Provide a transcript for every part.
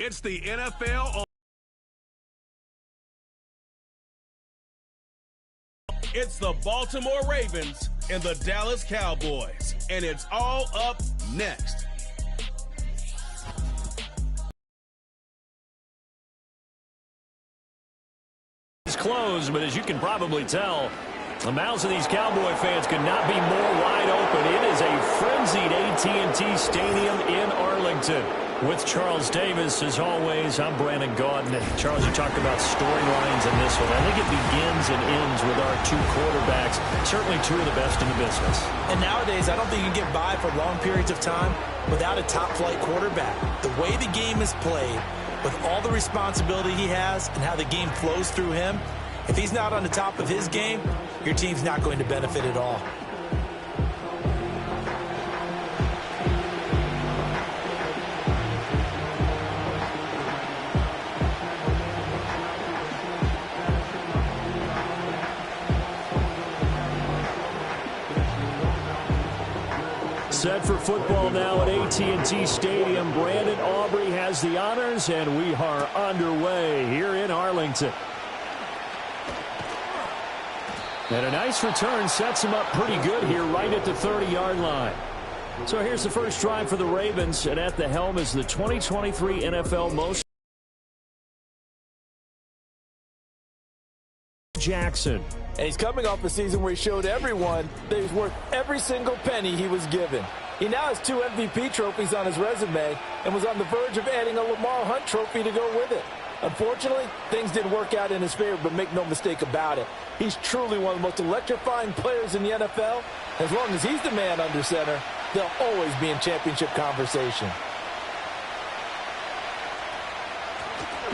It's the NFL. It's the Baltimore Ravens and the Dallas Cowboys, and it's all up next. It's closed, but as you can probably tell, the mouths of these Cowboy fans could not be more wide open. It is a frenzied AT&T Stadium in Arlington. With Charles Davis, as always, I'm Brandon Gaudin. Charles, you talked about storylines in this one. I think it begins and ends with our two quarterbacks, certainly two of the best in the business. And nowadays, I don't think you can get by for long periods of time without a top-flight quarterback. The way the game is played, with all the responsibility he has and how the game flows through him, if he's not on the top of his game, your team's not going to benefit at all. Set for football now at AT&T Stadium. Brandon Aubrey has the honors, and we are underway here in Arlington. And a nice return sets him up pretty good here right at the 30-yard line. So here's the first drive for the Ravens, and at the helm is the 2023 NFL Most Jackson. And he's coming off a season where he showed everyone that he's worth every single penny he was given. He now has 2 MVP trophies on his resume and was on the verge of adding a Lamar Hunt trophy to go with it. Unfortunately, things didn't work out in his favor, but make no mistake about it. He's truly one of the most electrifying players in the NFL. As long as he's the man under center, they'll always be in championship conversation.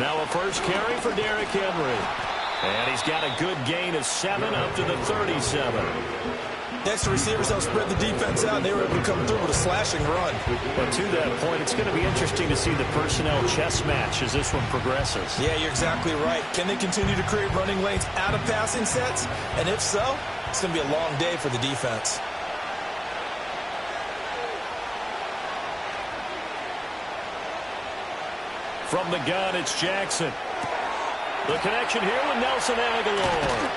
Now a first carry for Derrick Henry. And he's got a good gain of 7 up to the 37. Next, the receivers help spread the defense out, and they were able to come through with a slashing run. But to that point, it's going to be interesting to see the personnel chess match as this one progresses. Yeah, you're exactly right. Can they continue to create running lanes out of passing sets? And if so, it's going to be a long day for the defense. From the gun, it's Jackson. The connection here with Nelson Aguilar.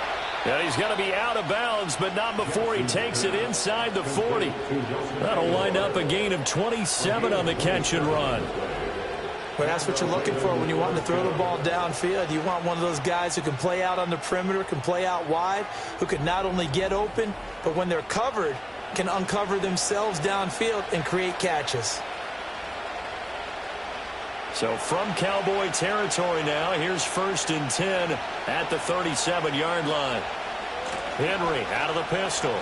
And he's going to be out of bounds, but not before he takes it inside the 40. That'll wind up a gain of 27 on the catch and run. But that's what you're looking for when you want to throw the ball downfield. You want one of those guys who can play out on the perimeter, can play out wide, who can not only get open, but when they're covered, can uncover themselves downfield and create catches. So from Cowboy territory now, here's 1st and 10 at the 37-yard line. Henry out of the pistol.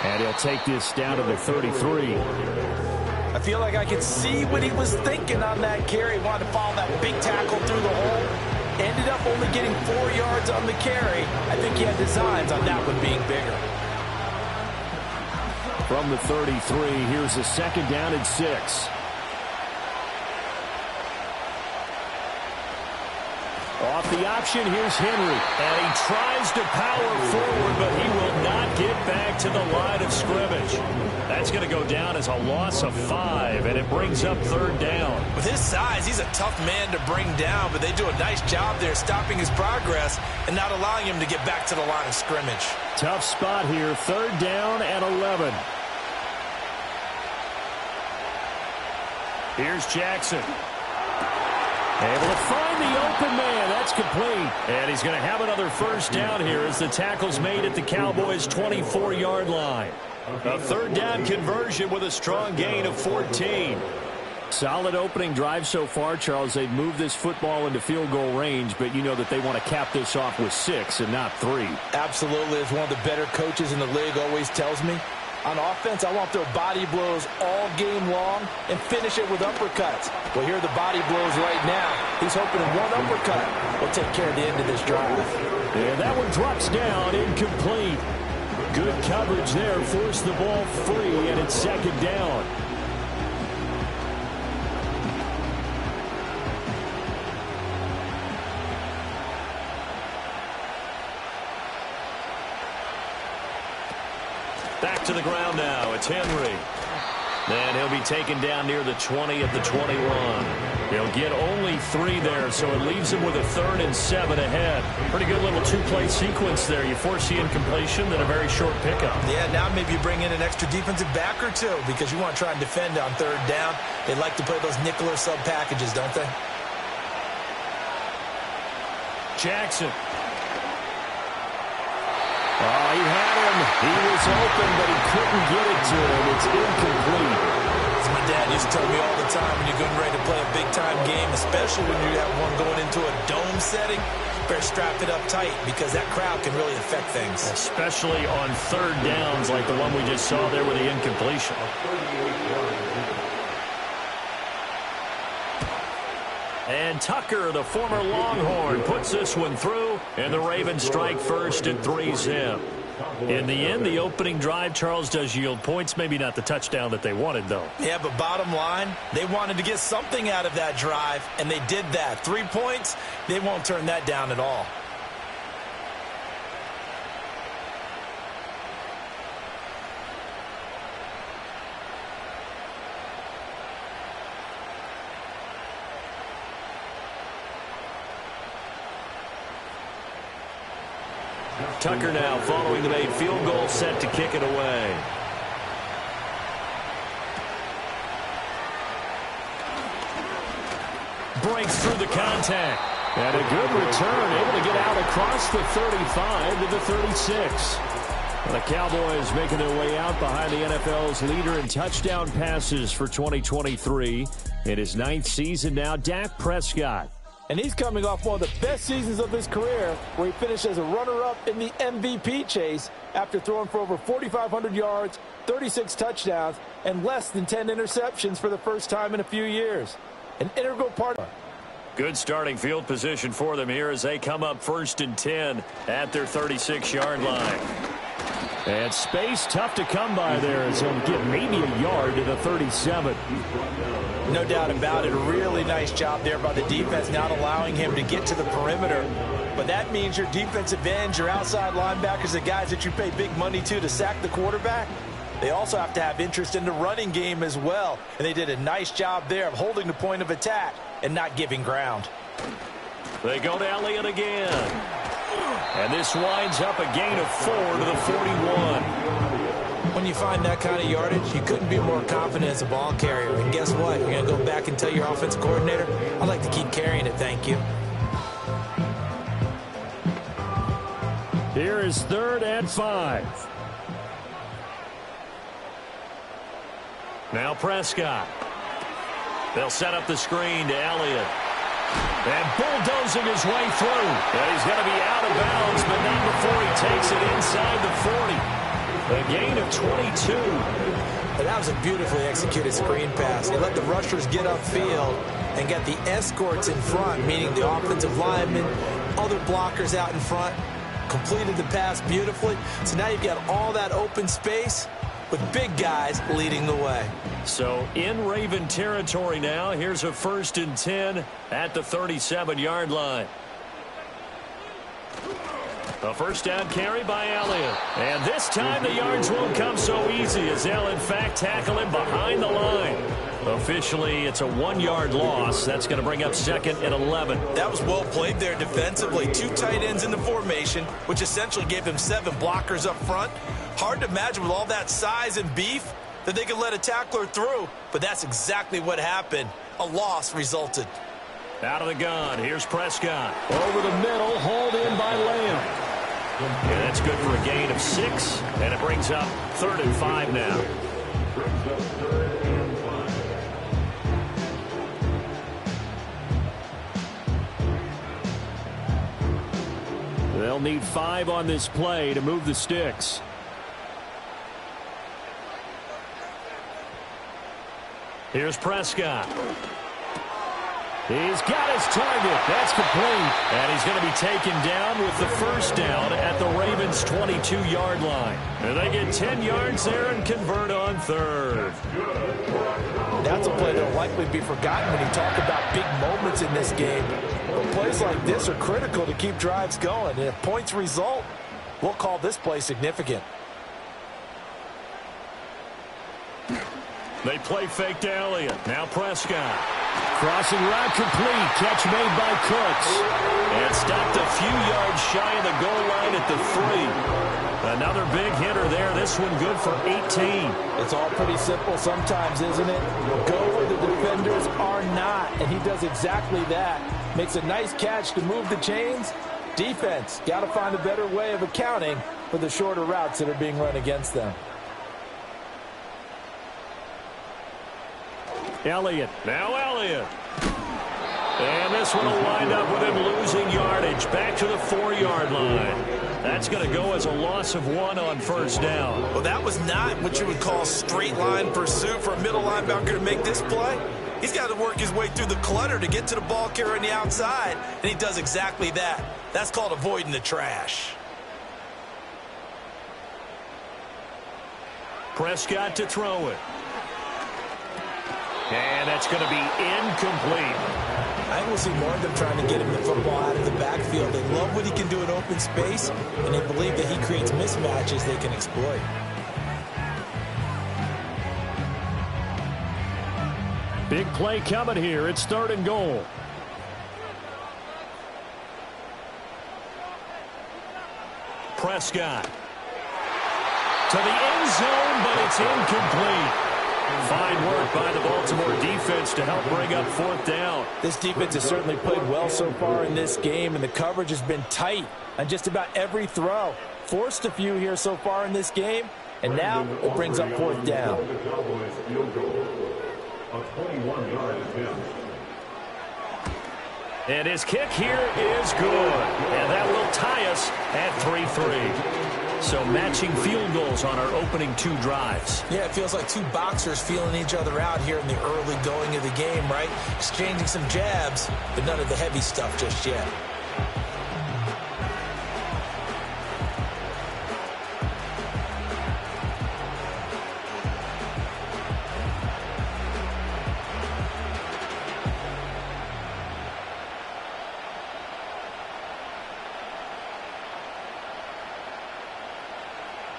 And he'll take this down to the 33. I feel like I could see what he was thinking on that carry. He wanted to follow that big tackle through the hole. Ended up only getting 4 yards on the carry. I think he had designs on that one being bigger. From the 33, here's a 2nd down and 6. Off the option, here's Henry. And he tries to power forward, but he will not get back to the line of scrimmage. That's going to go down as a loss of 5, and it brings up 3rd down. With his size, he's a tough man to bring down, but they do a nice job there stopping his progress and not allowing him to get back to the line of scrimmage. Tough spot here, 3rd down and 11. Here's Jackson. Able to find the open man. That's complete. And he's going to have another 1st down here as the tackle's made at the Cowboys' 24-yard line. A 3rd down conversion with a strong gain of 14. Solid opening drive so far, Charles. They've moved this football into field goal range, but you know that they want to cap this off with 6 and not 3. Absolutely. As one of the better coaches in the league always tells me, on offense, I want to throw body blows all game long and finish it with uppercuts. Well, here are the body blows right now. He's hoping one uppercut will take care of the end of this drive. And that one drops down, incomplete. Good coverage there, forced the ball free, and it's 2nd down. Back to the ground now. It's Henry. And he'll be taken down near the 20 at the 21. He'll get only 3 there, so it leaves him with a 3rd and 7 ahead. Pretty good little 2-play sequence there. You force the incompletion, then a very short pickup. Yeah, now maybe you bring in an extra defensive back or two because you want to try and defend on 3rd down. They like to play those nickel or sub packages, don't they? Jackson. Oh, he had him. He was open, but he couldn't get it to him. It's incomplete. As my dad used to tell me all the time, when you're getting ready to play a big-time game, especially when you have one going into a dome setting, better strap it up tight because that crowd can really affect things. Especially on 3rd downs like the one we just saw there with the incompletion. And Tucker, the former Longhorn, puts this one through, and the Ravens strike first and 3's him. In the end, the opening drive, Charles, does yield points. Maybe not the touchdown that they wanted, though. Yeah, but bottom line, they wanted to get something out of that drive, and they did that. 3 points, they won't turn that down at all. Tucker now following the made field goal, set to kick it away. Breaks through the contact. And a good return, able to get out across the 35 to the 36. The Cowboys making their way out behind the NFL's leader in touchdown passes for 2023. In his 9th season now, Dak Prescott. And he's coming off one of the best seasons of his career, where he finished as a runner-up in the MVP chase after throwing for over 4,500 yards, 36 touchdowns, and less than 10 interceptions for the first time in a few years. An integral part of it. Good starting field position for them here as they come up 1st and 10 at their 36-yard line. And space tough to come by there as he'll get maybe a yard to the 37. No doubt about it. A really nice job there by the defense, not allowing him to get to the perimeter. But that means your defensive ends, your outside linebackers, the guys that you pay big money to sack the quarterback, they also have to have interest in the running game as well. And they did a nice job there of holding the point of attack and not giving ground. They go to Elliott again. And this winds up a gain of 4 to the 41. When you find that kind of yardage, you couldn't be more confident as a ball carrier. And guess what? You're going to go back and tell your offensive coordinator, I'd like to keep carrying it, thank you. Here is 3rd and 5. Now Prescott. They'll set up the screen to Elliott. And bulldozing his way through. And he's going to be out of bounds, but not before he takes it inside the 40. A gain of 22. But that was a beautifully executed screen pass. He let the rushers get upfield and got the escorts in front, meaning the offensive linemen, other blockers out in front, completed the pass beautifully. So now you've got all that open space with big guys leading the way. So in Raven territory now, here's a 1st and 10 at the 37-yard line. A 1st down carry by Elliott. And this time the yards won't come so easy as they'll in fact tackle him behind the line. Officially, it's a 1-yard loss. That's going to bring up 2nd and 11. That was well played there defensively. 2 tight ends in the formation, which essentially gave them 7 blockers up front. Hard to imagine with all that size and beef that they could let a tackler through, but that's exactly what happened. A loss resulted. Out of the gun, here's Prescott. Over the middle, hauled in by Lamb. And that's good for a gain of 6, and it brings up 3rd and 5 now. They'll need 5 on this play to move the sticks. Here's Prescott. He's got his target. That's complete. And he's going to be taken down with the 1st down at the Ravens' 22-yard line. And they get 10 yards there and convert on 3rd. That's a play that will likely be forgotten when you talk about big moments in this game. But plays like this are critical to keep drives going. And if points result, we'll call this play significant. They play fake to Elliott. Now Prescott. Crossing route complete. Catch made by Cooks. And stopped a few yards shy of the goal line at the 3. Another big hitter there. This one good for 18. It's all pretty simple sometimes, isn't it? Go where the defenders are not, and he does exactly that. Makes a nice catch to move the chains. Defense, got to find a better way of accounting for the shorter routes that are being run against them. Elliott. Now Elliott. And this one will wind up with him losing yardage. Back to the 4-yard line. That's going to go as a loss of 1 on first down. Well, that was not what you would call straight line pursuit for a middle linebacker to make this play. He's got to work his way through the clutter to get to the ball carrier on the outside, and he does exactly that. That's called avoiding the trash. Prescott to throw it. And that's going to be incomplete. I think we'll see more of them trying to get him the football out of the backfield. They love what he can do in open space, and they believe that he creates mismatches they can exploit. Big play coming here. It's 3rd and goal. Prescott. To the end zone, but it's incomplete. Fine work by the Baltimore defense to help bring up 4th down. This defense has certainly played well so far in this game, and the coverage has been tight on just about every throw. Forced a few here so far in this game, and now it brings up 4th down. And his kick here is good. And that will tie us at 3-3. So matching field goals on our opening 2 drives. Yeah, it feels like 2 boxers feeling each other out here in the early going of the game, right? Exchanging some jabs, but none of the heavy stuff just yet.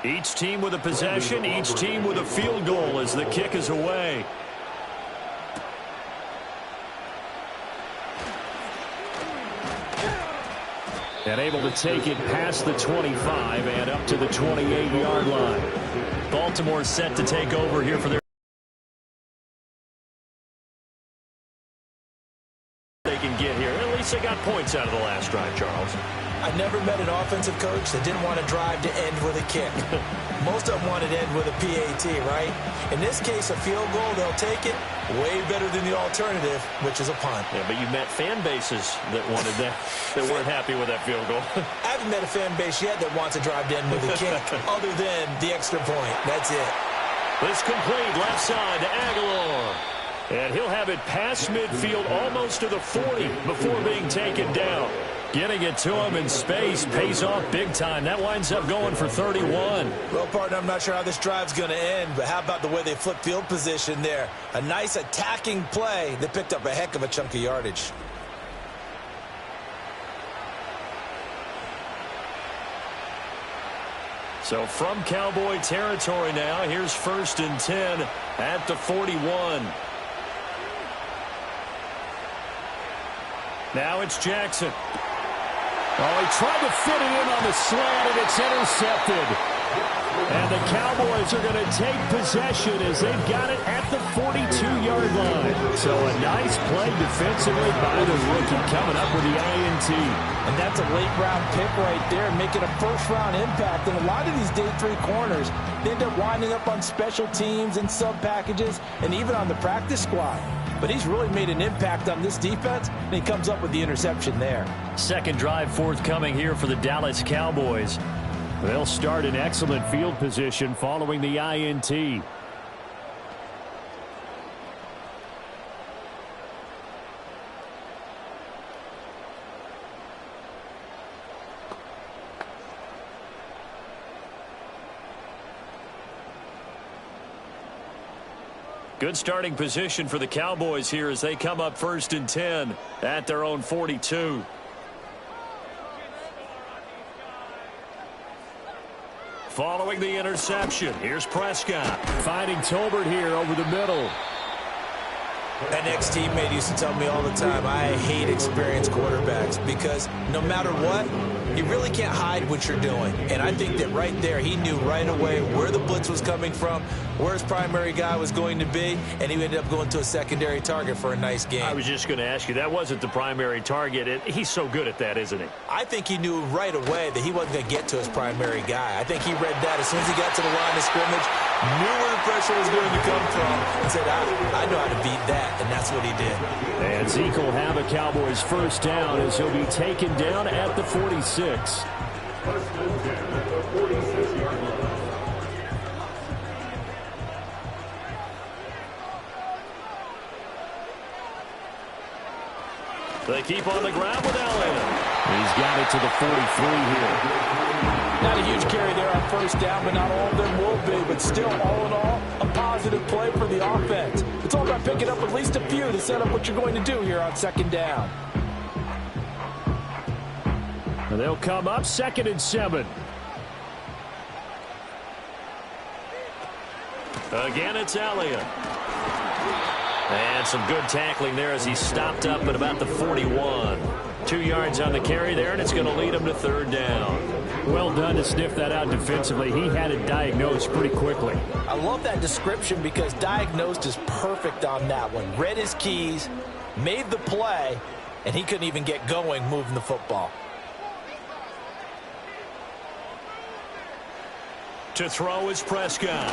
Each team with a possession, each team with a field goal as the kick is away. And able to take it past the 25 and up to the 28-yard line. Baltimore set to take over here for their they can get here. At least they got points out of the last drive, Charles. I never met an offensive coach that didn't want to drive to end with a kick. Most of them wanted to end with a PAT, right? In this case, a field goal, they'll take it. Way better than the alternative, which is a punt. Yeah, but you met fan bases that wanted that, that weren't happy with that field goal. I haven't met a fan base yet that wants to drive to end with a kick, other than the extra point. That's it. This complete left side to Aguilar. And he'll have it past midfield almost to the 40 before being taken down. Getting it to him in space pays off big time. That winds up going for 31. Well, partner, I'm not sure how this drive's going to end, but how about the way they flip field position there? A nice attacking play that picked up a heck of a chunk of yardage. So from Cowboy territory now, here's 1st and 10 at the 41. Now it's Jackson. Oh, he tried to fit it in on the slant, and it's intercepted. And the Cowboys are going to take possession as they've got it at the 42-yard line. So a nice play defensively by the rookie coming up with the INT. And that's a late-round pick right there, making a first-round impact. And a lot of these day 3 corners, they end up winding up on special teams and sub-packages and even on the practice squad. But he's really made an impact on this defense, and he comes up with the interception there. Second drive forthcoming here for the Dallas Cowboys. They'll start in excellent field position following the INT. Good starting position for the Cowboys here as they come up 1st and 10 at their own 42. following the interception. Here's Prescott. Finding Tolbert here over the middle. An ex-teammate used to tell me all the time, I hate experienced quarterbacks because no matter what, you really can't hide what you're doing. And I think that right there, he knew right away where the blitz was coming from, where his primary guy was going to be, and he ended up going to a secondary target for a nice game. I was just going to ask you, that wasn't the primary target. He's so good at that, isn't he? I think he knew right away that he wasn't going to get to his primary guy. I think he read that as soon as he got to the line of scrimmage, knew where the pressure was going to come from, and said, I know how to beat that, and that's what he did. And Zeke will have a Cowboys first down as he'll be taken down at the 46. They keep on the ground with Elliott. He's got it to the 43 here. Not a huge carry there on first down, but not all of them will be. But still, all in all, a positive play for the offense. It's all about picking up at least a few to set up what you're going to do here on second down. And they'll come up 2nd and 7. Again, it's Elliott. And some good tackling there as he stopped up at about the 41. 2 yards on the carry there, and it's going to lead him to 3rd down. Well done to sniff that out defensively. He had it diagnosed pretty quickly. I love that description because diagnosed is perfect on that one. Read his keys, made the play, and he couldn't even get going moving the football. To throw is Prescott.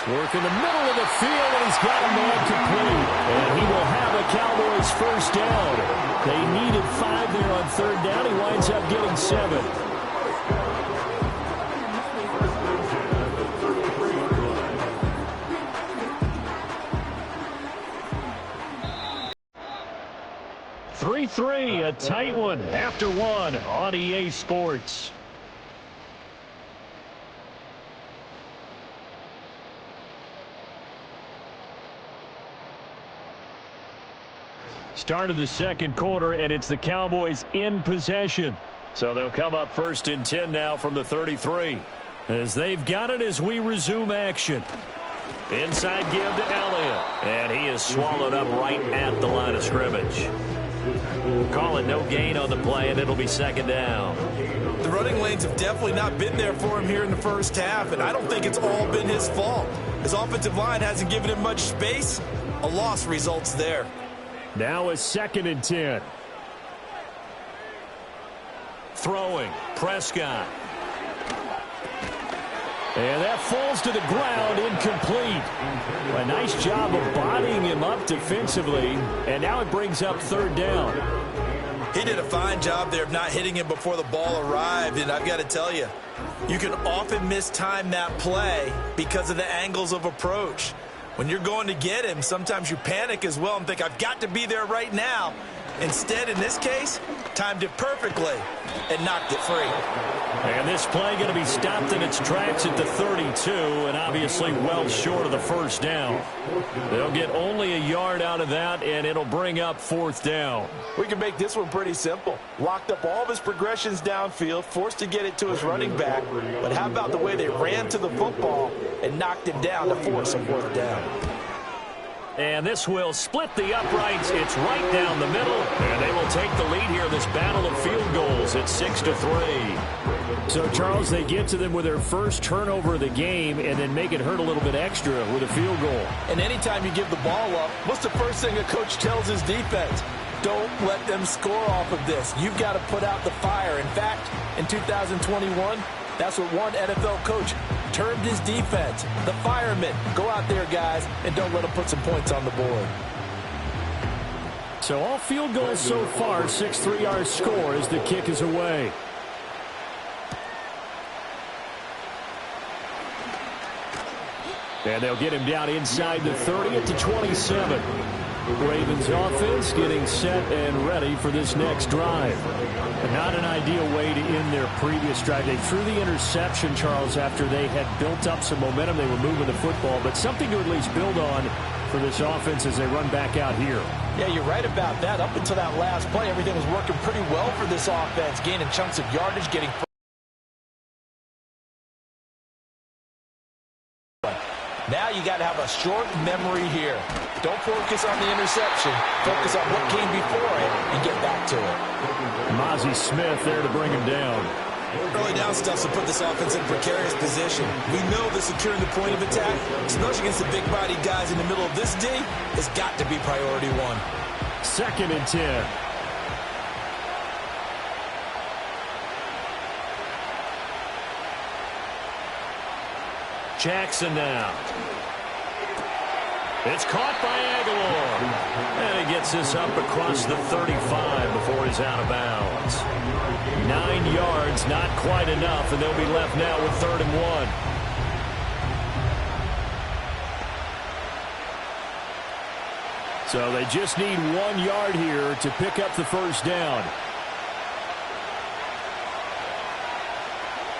Work in the middle of the field, and he's got a man complete. And he will have a Cowboys first down. They needed 5 there on 3rd down. He winds up getting 7. A tight one after 1 on EA Sports. Start of the 2nd quarter, and it's the Cowboys in possession. So they'll come up 1st and 10 now from the 33. As they've got it as we resume action. Inside give to Elliott. And he is swallowed up right at the line of scrimmage. Calling no gain on the play, and it'll be 2nd down. The running lanes have definitely not been there for him here in the first half, and I don't think it's all been his fault. His offensive line hasn't given him much space. A loss results there. Now is 2nd and 10. Throwing, Prescott. And that falls to the ground, incomplete. A nice job of bodying him up defensively, and now it brings up 3rd down. He did a fine job there of not hitting him before the ball arrived, and I've got to tell you, you can often mistime that play because of the angles of approach. When you're going to get him, sometimes you panic as well and think, I've got to be there right now. Instead, in this case, timed it perfectly and knocked it free. And this play going to be stopped in its tracks at the 32, and obviously well short of the first down. They'll get only a yard out of that, and it'll bring up 4th down. We can make this one pretty simple. Locked up all of his progressions downfield, forced to get it to his running back. But how about the way they ran to the football and knocked him down to force a 4th down? And this will split the uprights. It's right down the middle. And they will take the lead here in this battle of field goals at 6-3. So, Charles, they get to them with their first turnover of the game and then make it hurt a little bit extra with a field goal. And anytime you give the ball up, what's the first thing a coach tells his defense? Don't let them score off of this. You've got to put out the fire. In fact, in 2021, that's what one NFL coach termed his defense. The firemen. Go out there, guys, and don't let them put some points on the board. So all field goals so far, 6-3 our score as the kick is away. And they'll get him down inside the 30 at the 27. Ravens offense getting set and ready for this next drive. Not an ideal way to end their previous drive. They threw the interception, Charles, after they had built up some momentum. They were moving the football, but something to at least build on for this offense as they run back out here. Yeah, you're right about that. Up until that last play, everything was working pretty well for this offense, gaining chunks of yardage, getting you got to have a short memory here. Don't focus on the interception. Focus on what came before it and get back to it. Mozzie Smith there to bring him down. Early down stuff to put this offense in precarious position. We know that securing the point of attack, especially against the big-bodied guys in the middle of this D, has got to be priority one. 2nd and 10. Jackson now. It's caught by Aguilar. And he gets this up across the 35 before he's out of bounds. 9 yards, not quite enough, and they'll be left now with 3rd and 1. So they just need 1 yard here to pick up the first down.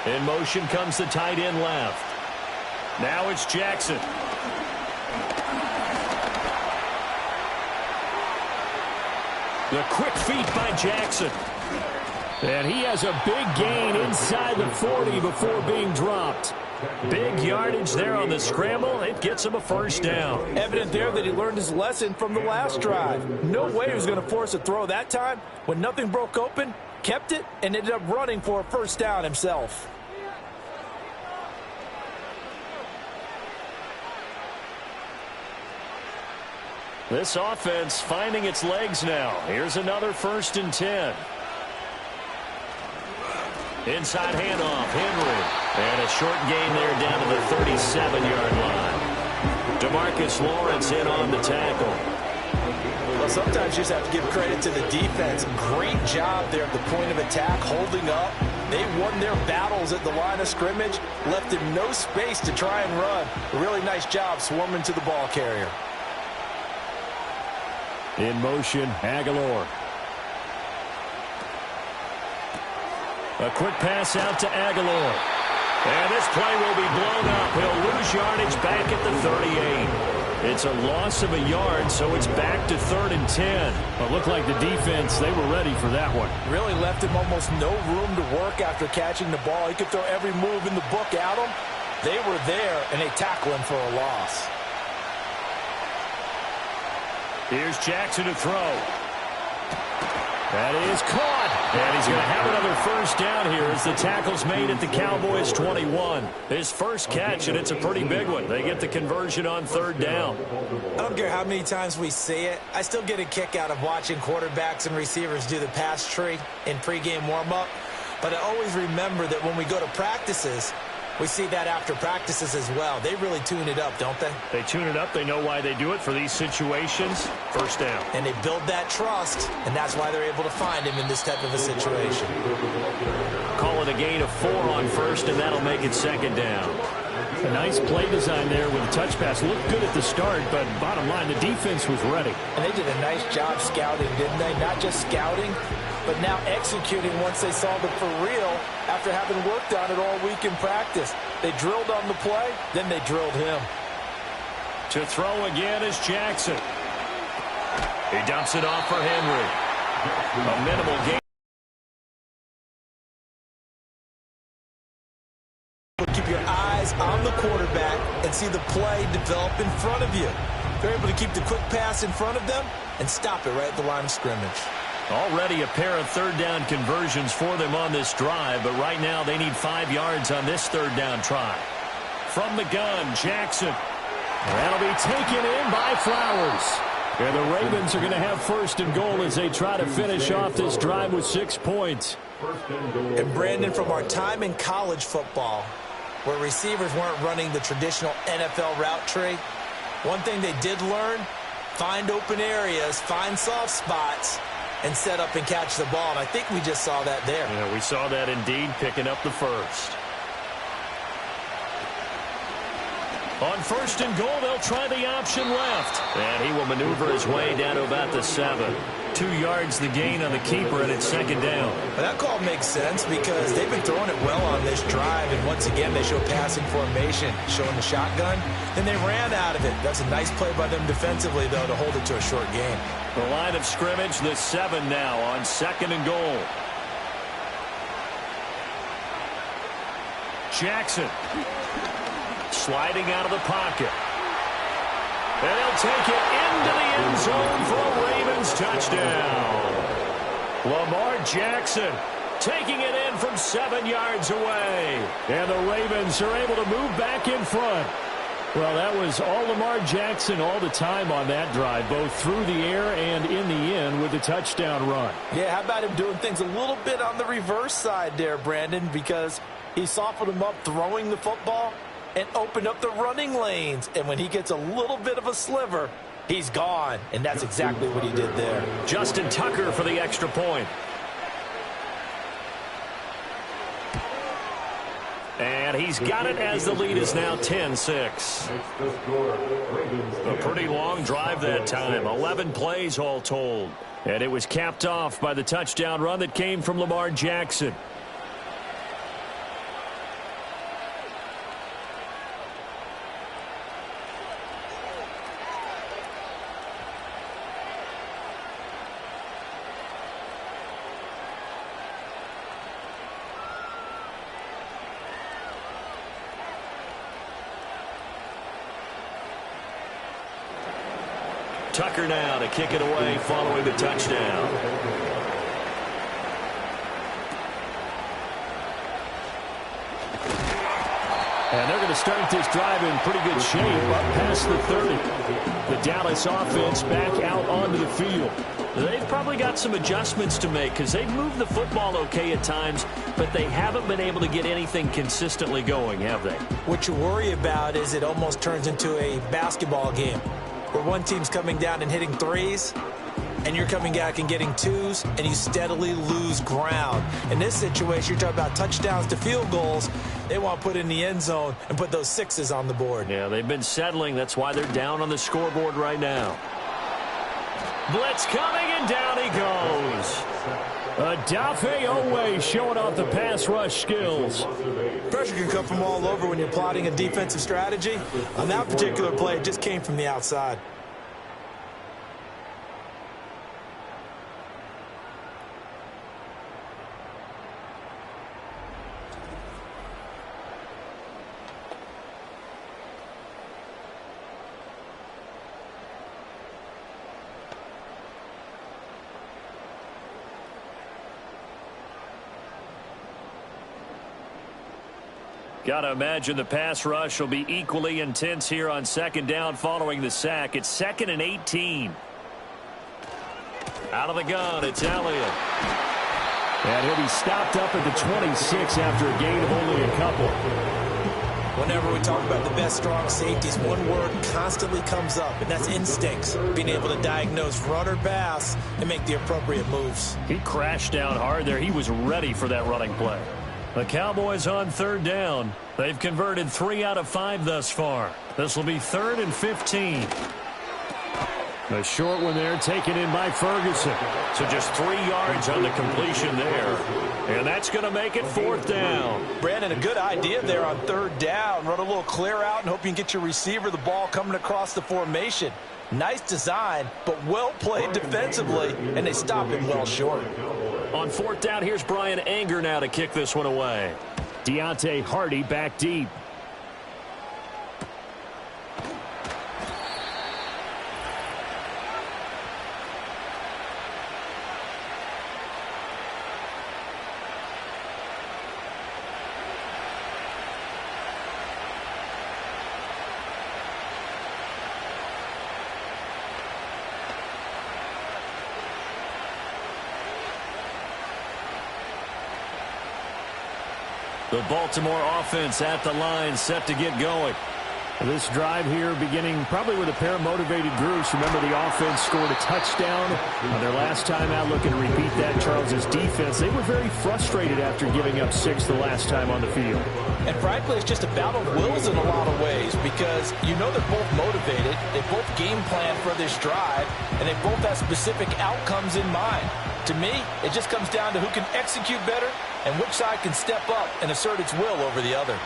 In motion comes the tight end left. Now it's Jackson. The quick feet by Jackson. And he has a big gain inside the 40 before being dropped. Big yardage there on the scramble. It gets him a first down. Evident there that he learned his lesson from the last drive. No way he was going to force a throw that time. When nothing broke open, kept it, and ended up running for a first down himself. This offense finding its legs now. Here's another 1st and 10. Inside handoff, Henry. And a short gain there down to the 37-yard line. DeMarcus Lawrence in on the tackle. Well, sometimes you just have to give credit to the defense. Great job there at the point of attack, holding up. They won their battles at the line of scrimmage, left him no space to try and run. A really nice job swarming to the ball carrier. In motion, Aguilar. A quick pass out to Aguilar. And this play will be blown up. He'll lose yardage back at the 38. It's a loss of a yard, so it's back to 3rd and 10. It looked like the defense, they were ready for that one. Really left him almost no room to work after catching the ball. He could throw every move in the book at him. They were there, and they tackle him for a loss. Here's Jackson to throw. That is caught. And he's going to have another first down here as the tackle's made at the Cowboys 21. His first catch, and it's a pretty big one. They get the conversion on 3rd down. I don't care how many times we see it. I still get a kick out of watching quarterbacks and receivers do the pass tree in pregame warm-up. But I always remember that when we go to practices, we see that after practices as well. They really tune it up, don't they? They tune it up. They know why they do it for these situations. First down. And they build that trust, and that's why they're able to find him in this type of a situation. Call it a gain of 4 on 1st, and that'll make it 2nd down. A nice play design there with a touch pass. Looked good at the start, but bottom line, the defense was ready. And they did a nice job scouting, didn't they? Not just scouting, but now executing once they saw them for real after having worked on it all week in practice. They drilled on the play, then they drilled him. To throw again is Jackson. He dumps it off for Henry. A minimal gain. Keep your eyes on the quarterback and see the play develop in front of you. They're able to keep the quick pass in front of them and stop it right at the line of scrimmage. Already a pair of 3rd down conversions for them on this drive, but right now they need 5 yards on this 3rd down try. From the gun, Jackson. That'll be taken in by Flowers. And the Ravens are going to have 1st and goal as they try to finish off this drive with 6 points. And Brandon, from our time in college football, where receivers weren't running the traditional NFL route tree, one thing they did learn, find open areas, find soft spots, and set up and catch the ball. And I think we just saw that there. Yeah, we saw that indeed, picking up the first. On 1st and goal, they'll try the option left. And he will maneuver his way down to about the 7. 2 yards the gain on the keeper, and it's 2nd down. Well, that call makes sense because they've been throwing it well on this drive, and once again they show passing formation, showing the shotgun. Then they ran out of it. That's a nice play by them defensively, though, to hold it to a short gain. The line of scrimmage, the 7 now on 2nd and goal. Jackson sliding out of the pocket. will take it into the end zone for a Ravens touchdown. Lamar Jackson taking it in from 7 yards away. And the Ravens are able to move back in front. Well, that was all Lamar Jackson all the time on that drive, both through the air and in the end with the touchdown run. Yeah, how about him doing things a little bit on the reverse side there, Brandon, because he softened him up throwing the football and opened up the running lanes. And when he gets a little bit of a sliver, he's gone. And that's exactly what he did there. Justin Tucker for the extra point. And he's got it as the lead is now 10-6. A pretty long drive that time. 11 plays all told. And it was capped off by the touchdown run that came from Lamar Jackson. Tucker now to kick it away following the touchdown. And they're going to start this drive in pretty good shape up past the 30. The Dallas offense back out onto the field. They've probably got some adjustments to make because they've moved the football okay at times, but they haven't been able to get anything consistently going, have they? What you worry about is it almost turns into a basketball game where one team's coming down and hitting threes, and you're coming back and getting twos, and you steadily lose ground. In this situation, you're talking about touchdowns to field goals. They want to put in the end zone and put those sixes on the board. Yeah, they've been settling. That's why they're down on the scoreboard right now. Blitz coming, and down he goes. Odafe Owe showing off the pass rush skills. Pressure can come from all over when you're plotting a defensive strategy. On that particular play, it just came from the outside. Got to imagine the pass rush will be equally intense here on second down following the sack. It's 2nd and 18. Out of the gun, it's Elliott. And he'll be stopped up at the 26 after a gain of only a couple. Whenever we talk about the best strong safeties, one word constantly comes up, and that's instincts. Being able to diagnose run or pass and make the appropriate moves. He crashed down hard there. He was ready for that running play. The Cowboys on third down. They've converted 3 out of 5 thus far. This will be 3rd and 15. A short one there taken in by Ferguson. So just 3 yards on the completion there. And that's going to make it 4th down. Brandon, a good idea there on 3rd down. Run a little clear out and hope you can get your receiver the ball coming across the formation. Nice design, but well played defensively, and they stop him well short. On 4th down, here's Brian Anger now to kick this one away. Deontay Hardy back deep. The Baltimore offense at the line, set to get going. This drive here beginning probably with a pair of motivated groups. Remember, the offense scored a touchdown on their last time out. Looking to repeat that. Charles's defense, they were very frustrated after giving up 6 the last time on the field. And frankly, it's just a battle of wills in a lot of ways because you know they're both motivated. They both game plan for this drive, and they both have specific outcomes in mind. To me, it just comes down to who can execute better and which side can step up and assert its will over the other.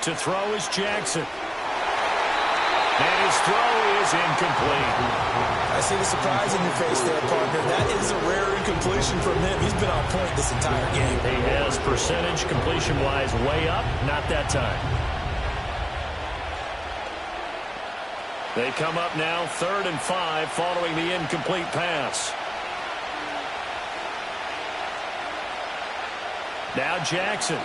To throw is Jackson. And his throw is incomplete. I see the surprise in your face there, partner. That is a rare incompletion from him. He's been on point this entire game. He has percentage completion-wise way up. Not that time. They come up now 3rd and 5 following the incomplete pass. Now Jackson.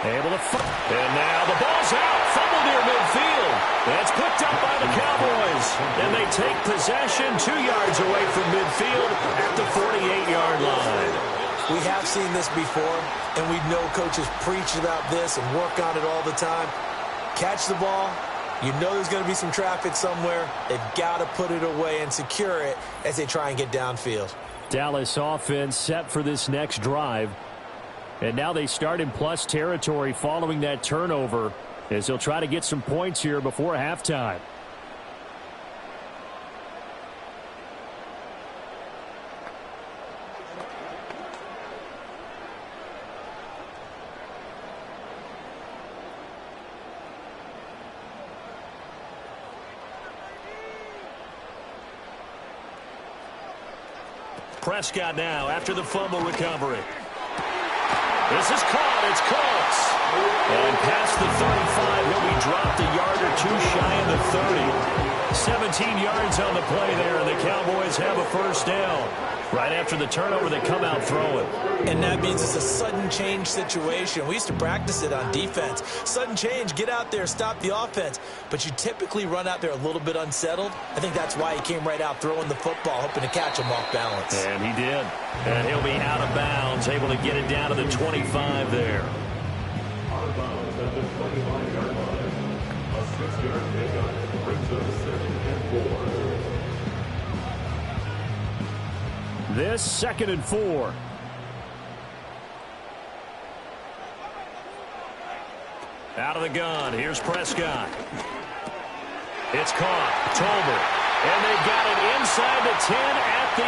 Able to and now the ball's out. Fumble near midfield. That's picked up by the Cowboys. And they take possession 2 yards away from midfield at the 48-yard line. We have seen this before, and we know coaches preach about this and work on it all the time. Catch the ball. You know there's going to be some traffic somewhere. They've got to put it away and secure it as they try and get downfield. Dallas offense set for this next drive. And now they start in plus territory following that turnover as they'll try to get some points here before halftime. Prescott now after the fumble recovery. This is caught. It's close. And past the 35, he'll be dropped a yard or two shy of the 30. 17 yards on the play there, and the Cowboys have a first down. Right after the turnover, they come out throwing. And that means it's a sudden change situation. We used to practice it on defense. Sudden change, get out there, stop the offense. But you typically run out there a little bit unsettled. I think that's why he came right out throwing the football, hoping to catch him off balance. And he did. And he'll be out of bounds, able to get it down to the 25 there. Out of bounds at the 25-yard line. A 6-yard pickup brings up 2nd and 4. This 2nd and 4. Out of the gun. Here's Prescott. It's caught. Tolbert. And they got it inside the 10 at the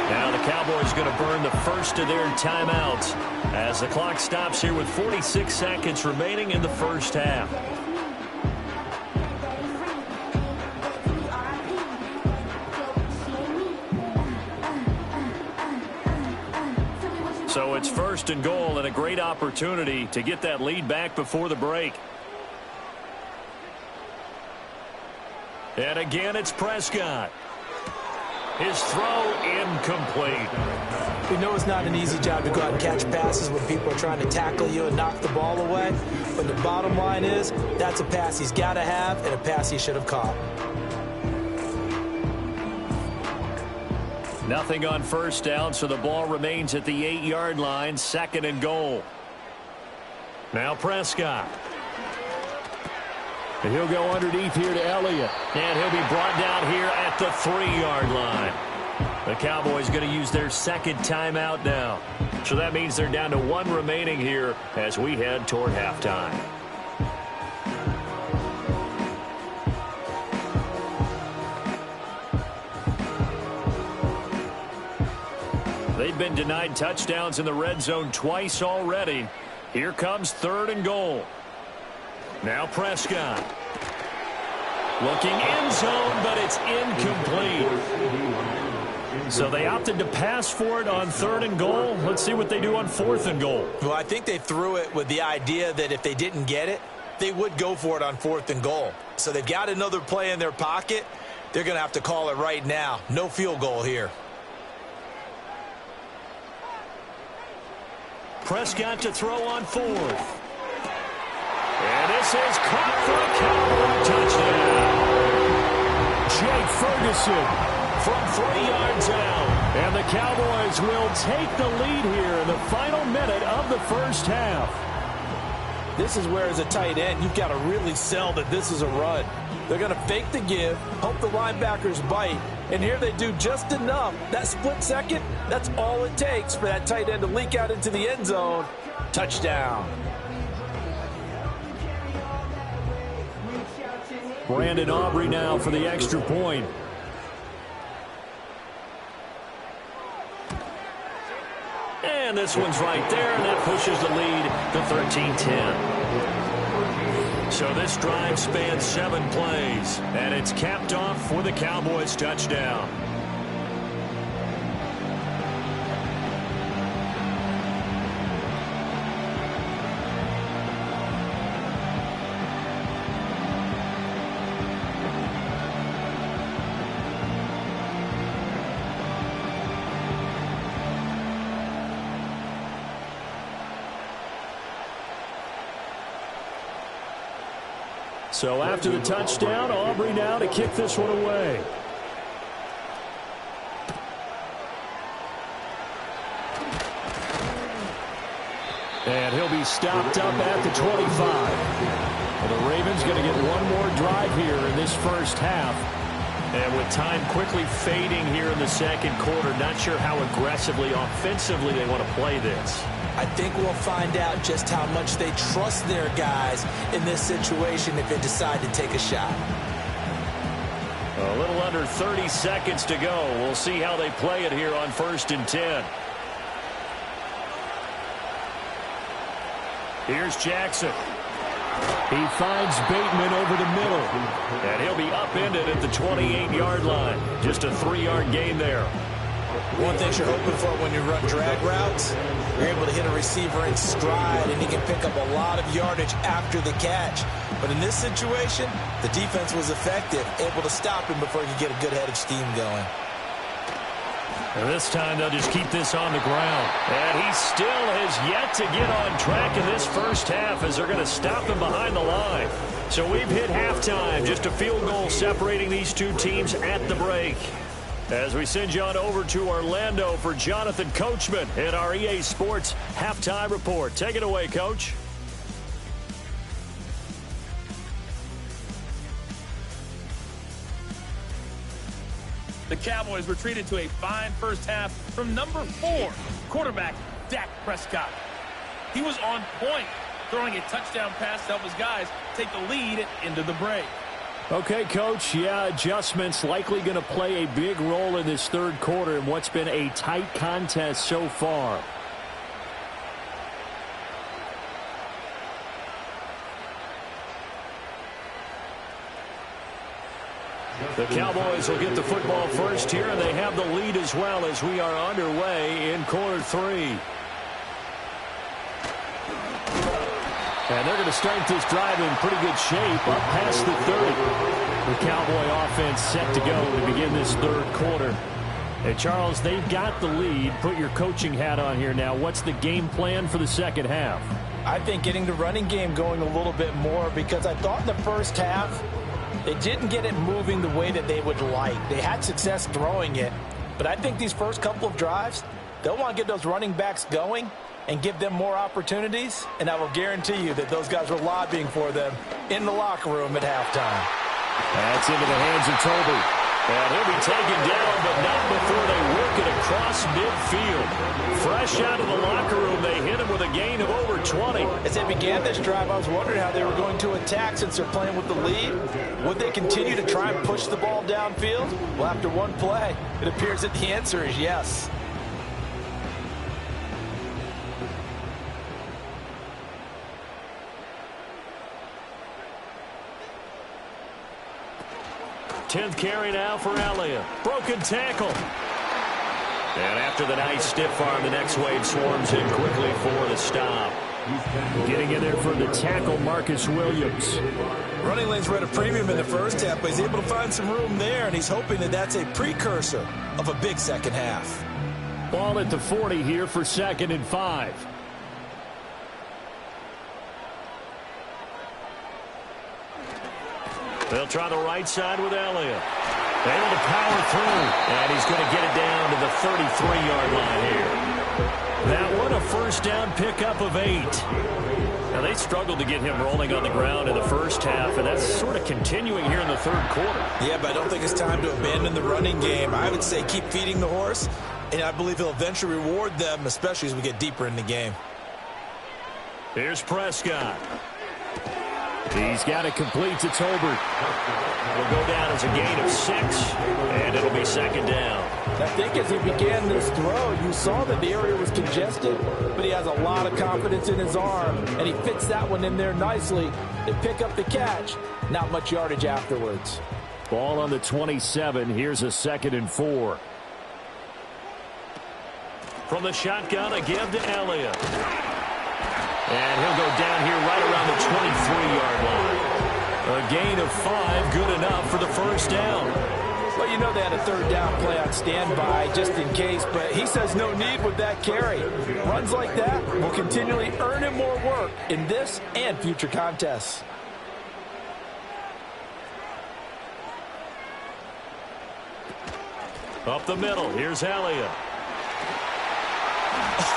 8. Now the Cowboys going to burn the first of their timeouts as the clock stops here with 46 seconds remaining in the first half. So it's 1st and goal and a great opportunity to get that lead back before the break. And again, it's Prescott. His throw incomplete. We know it's not an easy job to go out and catch passes when people are trying to tackle you and knock the ball away. But the bottom line is that's a pass he's got to have and a pass he should have caught. Nothing on first down, so the ball remains at the 8-yard line, 2nd and goal. Now Prescott. And he'll go underneath here to Elliott. And he'll be brought down here at the 3-yard line. The Cowboys going to use their 2nd timeout now. So that means they're down to 1 remaining here as we head toward halftime. They've been denied touchdowns in the red zone twice already. Here comes 3rd and goal. Now Prescott. Looking end zone, but it's incomplete. So they opted to pass for it on 3rd and goal. Let's see what they do on 4th and goal. Well, I think they threw it with the idea that if they didn't get it, they would go for it on 4th and goal. So they've got another play in their pocket. They're going to have to call it right now. No field goal here. Prescott to throw on 4th. And this is caught for a Cowboy touchdown. Jake Ferguson from 3 yards out. And the Cowboys will take the lead here in the final minute of the first half. This is where, as a tight end, you've got to really sell that this is a run. They're going to fake the give, hope the linebackers bite, and here they do just enough. That split second, that's all it takes for that tight end to leak out into the end zone. Touchdown. Brandon Aubrey now for the extra point. And this one's right there, and that pushes the lead to 13-10. So this drive spans 7 plays, and it's capped off with a Cowboys touchdown. So after the touchdown, Aubrey now to kick this one away. And he'll be stopped up at the 25. Well, the Ravens going to get one more drive here in this first half. And with time quickly fading here in the second quarter, not sure how aggressively, offensively they want to play this. I think we'll find out just how much they trust their guys in this situation if they decide to take a shot. A little under 30 seconds to go. We'll see how they play it here on 1st and 10. Here's Jackson. He finds Bateman over the middle. And he'll be upended at the 28-yard line. Just a 3-yard gain there. One thing you're hoping for when you run drag routes, you're able to hit a receiver in stride, and he can pick up a lot of yardage after the catch. But in this situation, the defense was effective, able to stop him before he could get a good head of steam going. And this time they'll just keep this on the ground. And he still has yet to get on track in this first half as they're going to stop him behind the line. So we've hit halftime, just a field goal separating these two teams at the break. As we send you on over to Orlando for Jonathan Coachman in our EA Sports Halftime Report. Take it away, Coach. The Cowboys were treated to a fine first half from number 4, quarterback Dak Prescott. He was on point, throwing a touchdown pass to help his guys take the lead into the break. Okay, Coach, yeah, adjustments likely going to play a big role in this third quarter in what's been a tight contest so far. The Cowboys will get the football first here, and they have the lead as well as we are underway in quarter 3. And they're going to start this drive in pretty good shape up past the 30. The Cowboy offense set to go to begin this third quarter. And Charles, they've got the lead. Put your coaching hat on here now. What's the game plan for the second half? I think getting the running game going a little bit more, because I thought in the first half they didn't get it moving the way that they would like. They had success throwing it, but I think these first couple of drives, they'll want to get those running backs going and give them more opportunities, and I will guarantee you that those guys were lobbying for them in the locker room at halftime. That's into the hands of Toby. And he'll be taken down, but not before they work it across midfield. Fresh out of the locker room, they hit him with a gain of over 20. As they began this drive, I was wondering how they were going to attack since they're playing with the lead. Would they continue to try and push the ball downfield? Well, after one play, it appears that the answer is yes. Tenth carry now for Elliott. Broken tackle. And after the nice stiff arm, the next wave swarms in quickly for the stop. Getting in there for the tackle, Marcus Williams. Running lanes were at a premium in the first half, but he's able to find some room there, and he's hoping that that's a precursor of a big second half. Ball at the 40 here for 2nd and 5. They'll try the right side with Elliott. Able to power through, and he's going to get it down to the 33-yard line here. That one a first down pickup of 8. Now, they struggled to get him rolling on the ground in the first half, and that's sort of continuing here in the third quarter. Yeah, but I don't think it's time to abandon the running game. I would say keep feeding the horse, and I believe he'll eventually reward them, especially as we get deeper in the game. Here's Prescott. He's got it complete to Tolbert. It'll go down as a gain of 6, and it'll be 2nd down. I think as he began this throw, you saw that the area was congested, but he has a lot of confidence in his arm, and he fits that one in there nicely. They pick up the catch. Not much yardage afterwards. Ball on the 27. Here's a 2nd and 4. From the shotgun, a give to Elliott. And he'll go down here right around the 23-yard line. A gain of 5, good enough for the first down. Well, you know they had a third down play on standby just in case, but he says no need with that carry. Runs like that will continually earn him more work in this and future contests. Up the middle, here's Elliott.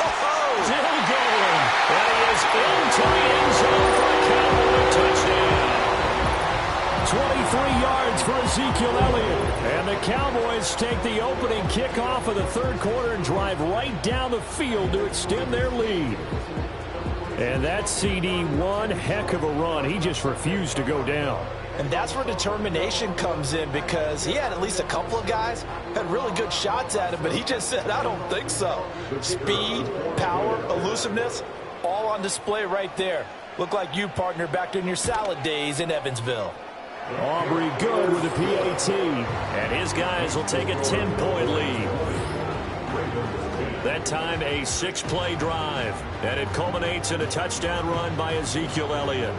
Oh! Still going. And he is into the end zone for a Cowboy touchdown. 23 yards for Ezekiel Elliott. And the Cowboys take the opening kickoff of the third quarter and drive right down the field to extend their lead. And that CD, one heck of a run. He just refused to go down. And that's where determination comes in, because he had at least a couple of guys had really good shots at him, but he just said, I don't think so. Speed, power, elusiveness, all on display right there. Look like you, partner, back in your salad days in Evansville. Aubrey good with a PAT. And his guys will take a 10-point lead. That time a 6-play drive. And it culminates in a touchdown run by Ezekiel Elliott.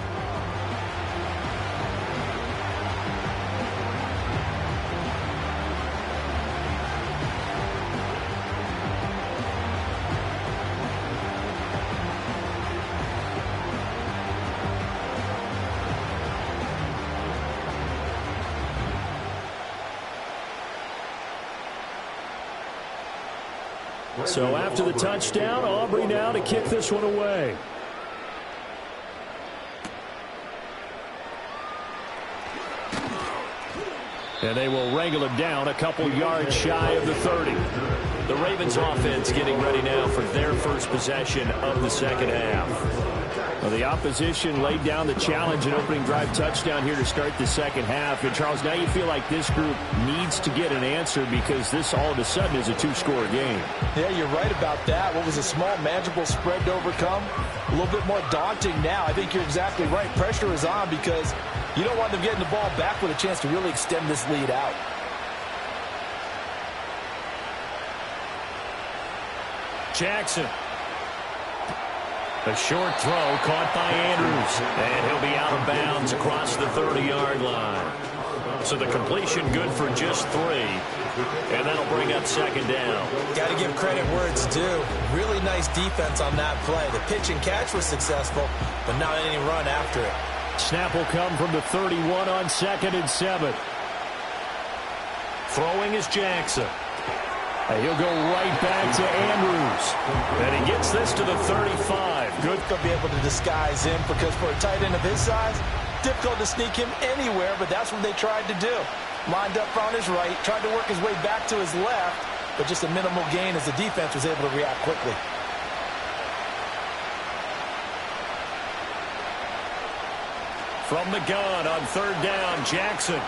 So after the touchdown, Aubrey now to kick this one away. And they will wrangle it down a couple yards shy of the 30. The Ravens offense getting ready now for their first possession of the second half. Well, the opposition laid down the challenge and opening drive touchdown here to start the second half. And, Charles, now you feel like this group needs to get an answer, because this all of a sudden is a two-score game. Yeah, you're right about that. What was a small, manageable spread to overcome, a little bit more daunting now. I think you're exactly right. Pressure is on, because you don't want them getting the ball back with a chance to really extend this lead out. Jackson. A short throw caught by Andrews. And he'll be out of bounds across the 30-yard line. So the completion good for just 3. And that'll bring up second down. Got to give credit where it's due. Really nice defense on that play. The pitch and catch was successful, but not any run after it. Snap will come from the 31 on 2nd and 7. Throwing is Jackson. And he'll go right back to Andrews. And he gets this to the 35. Good to be able to disguise him, because for a tight end of his size, difficult to sneak him anywhere, but that's what they tried to do. Lined up on his right, tried to work his way back to his left, but just a minimal gain as the defense was able to react quickly. From the gun on 3rd down, Jackson.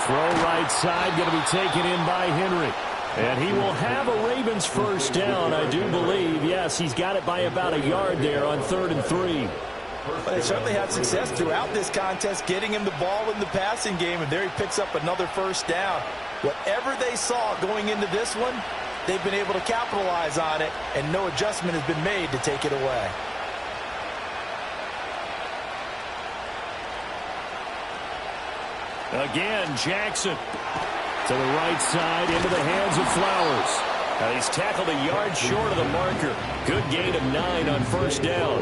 Throw right side, going to be taken in by Henry. And he will have a Ravens first down, I do believe. Yes, he's got it by about a yard there on 3rd and 3. But they certainly had success throughout this contest, getting him the ball in the passing game, and there he picks up another first down. Whatever they saw going into this one, they've been able to capitalize on it, and no adjustment has been made to take it away. Again, Jackson. To the right side, into the hands of Flowers. Now he's tackled a yard short of the marker. Good gain of 9 on 1st down.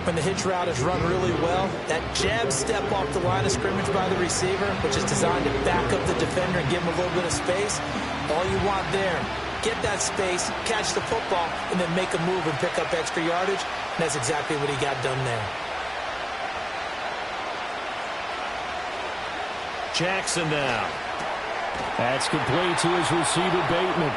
When the hitch route is run really well, that jab step off the line of scrimmage by the receiver, which is designed to back up the defender and give him a little bit of space, all you want there, get that space, catch the football, and then make a move and pick up extra yardage. And that's exactly what he got done there. Jackson now. That's complete to his receiver, Bateman.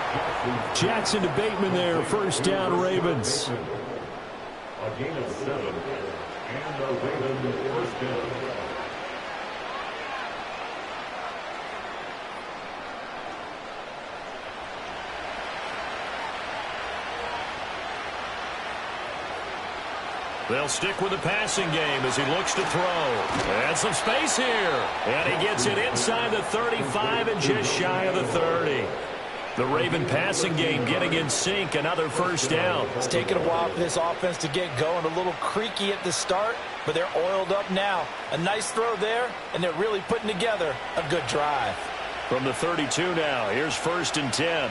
Jackson to Bateman there. First down, Ravens. A gain of 7. And the Ravens first down. They'll stick with the passing game as he looks to throw. And some space here. And he gets it inside the 35 and just shy of the 30. The Raven passing game getting in sync. Another first down. It's taken a while for this offense to get going. A little creaky at the start, but they're oiled up now. A nice throw there, and they're really putting together a good drive. From the 32 now, here's 1st and 10.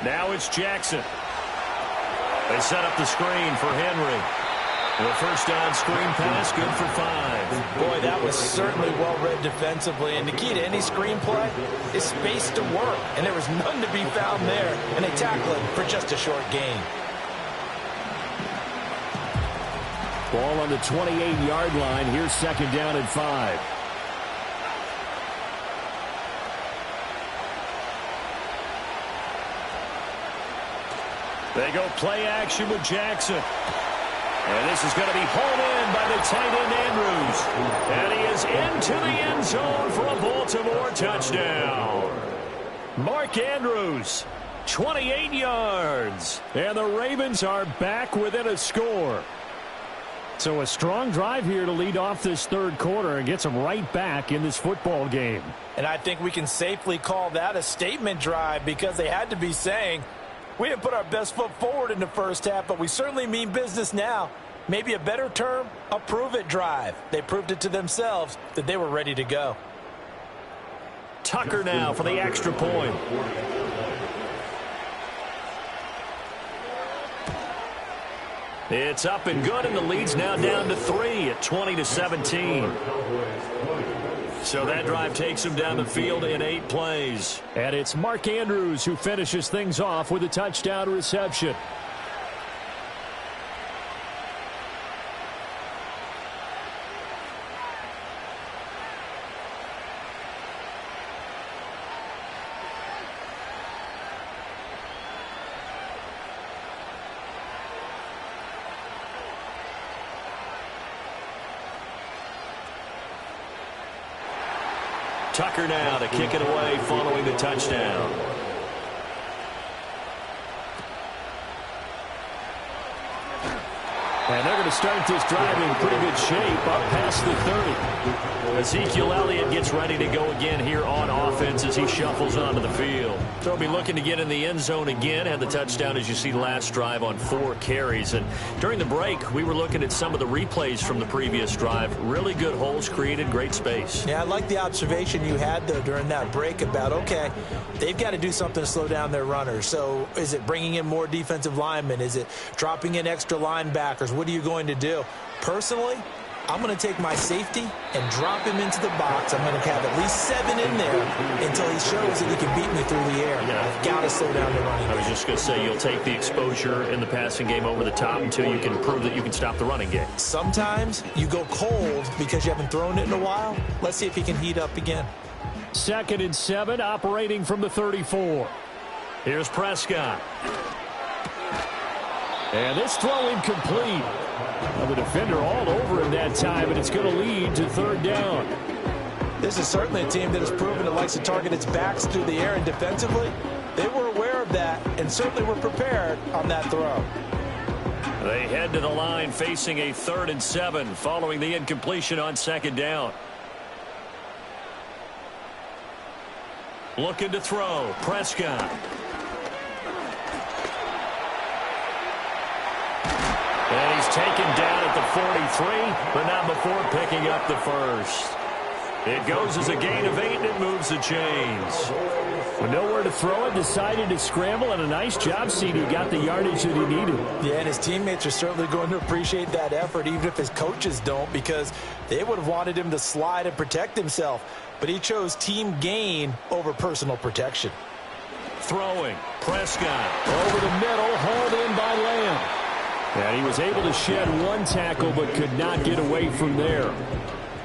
Now it's Jackson. They set up the screen for Henry. The first down screen pass, good for 5. Boy, that was certainly well-read defensively. And the key to any screen play is space to work. And there was none to be found there. And they tackle it for just a short gain. Ball on the 28-yard line. Here's second down and 5. They go play action with Jackson. And this is going to be hauled in by the tight end Andrews. And he is into the end zone for a Baltimore touchdown. Mark Andrews, 28 yards. And the Ravens are back within a score. So a strong drive here to lead off this third quarter and gets them right back in this football game. And I think we can safely call that a statement drive because they had to be saying, we didn't put our best foot forward in the first half, but we certainly mean business now. Maybe a better term, a prove-it drive. They proved it to themselves that they were ready to go. Tucker now for the extra point. It's up and good, and the lead's now down to 3 at 20-17. So that drive takes him down the field in 8 plays. And it's Mark Andrews who finishes things off with a touchdown reception. Tucker now to kick it away following the touchdown. And they're going to start this drive in pretty good shape up past the 30. Ezekiel Elliott gets ready to go again here on offense as he shuffles onto the field. They'll be looking to get in the end zone again. Had the touchdown, as you see, last drive on 4 carries. And during the break, we were looking at some of the replays from the previous drive. Really good holes created, great space. Yeah, I like the observation you had, though, during that break about, okay, they've got to do something to slow down their runners. So is it bringing in more defensive linemen? Is it dropping in extra linebackers? What are you going to do? Personally, I'm going to take my safety and drop him into the box. I'm going to have at least 7 in there until he shows that he can beat me through the air. Yeah. I've got to slow down the running game. I was just going to say, you'll take the exposure in the passing game over the top until you can prove that you can stop the running game. Sometimes you go cold because you haven't thrown it in a while. Let's see if he can heat up again. 2nd and 7, operating from the 34. Here's Prescott. And this throw incomplete. Well, the defender all over him that time, and it's going to lead to 3rd down. This is certainly a team that has proven it likes to target its backs through the air, and defensively, they were aware of that and certainly were prepared on that throw. They head to the line facing a 3rd and 7 following the incompletion on 2nd down. Looking to throw, Prescott. And he's taken down at the 43, but not before picking up the first. It goes as a gain of 8, and it moves the chains. With nowhere to throw it, decided to scramble, and a nice job, CD. Got the yardage that he needed. Yeah, and his teammates are certainly going to appreciate that effort, even if his coaches don't, because they would have wanted him to slide and protect himself. But he chose team gain over personal protection. Throwing, Prescott. Over the middle, hauled in by Lamb. And he was able to shed 1 tackle, but could not get away from there.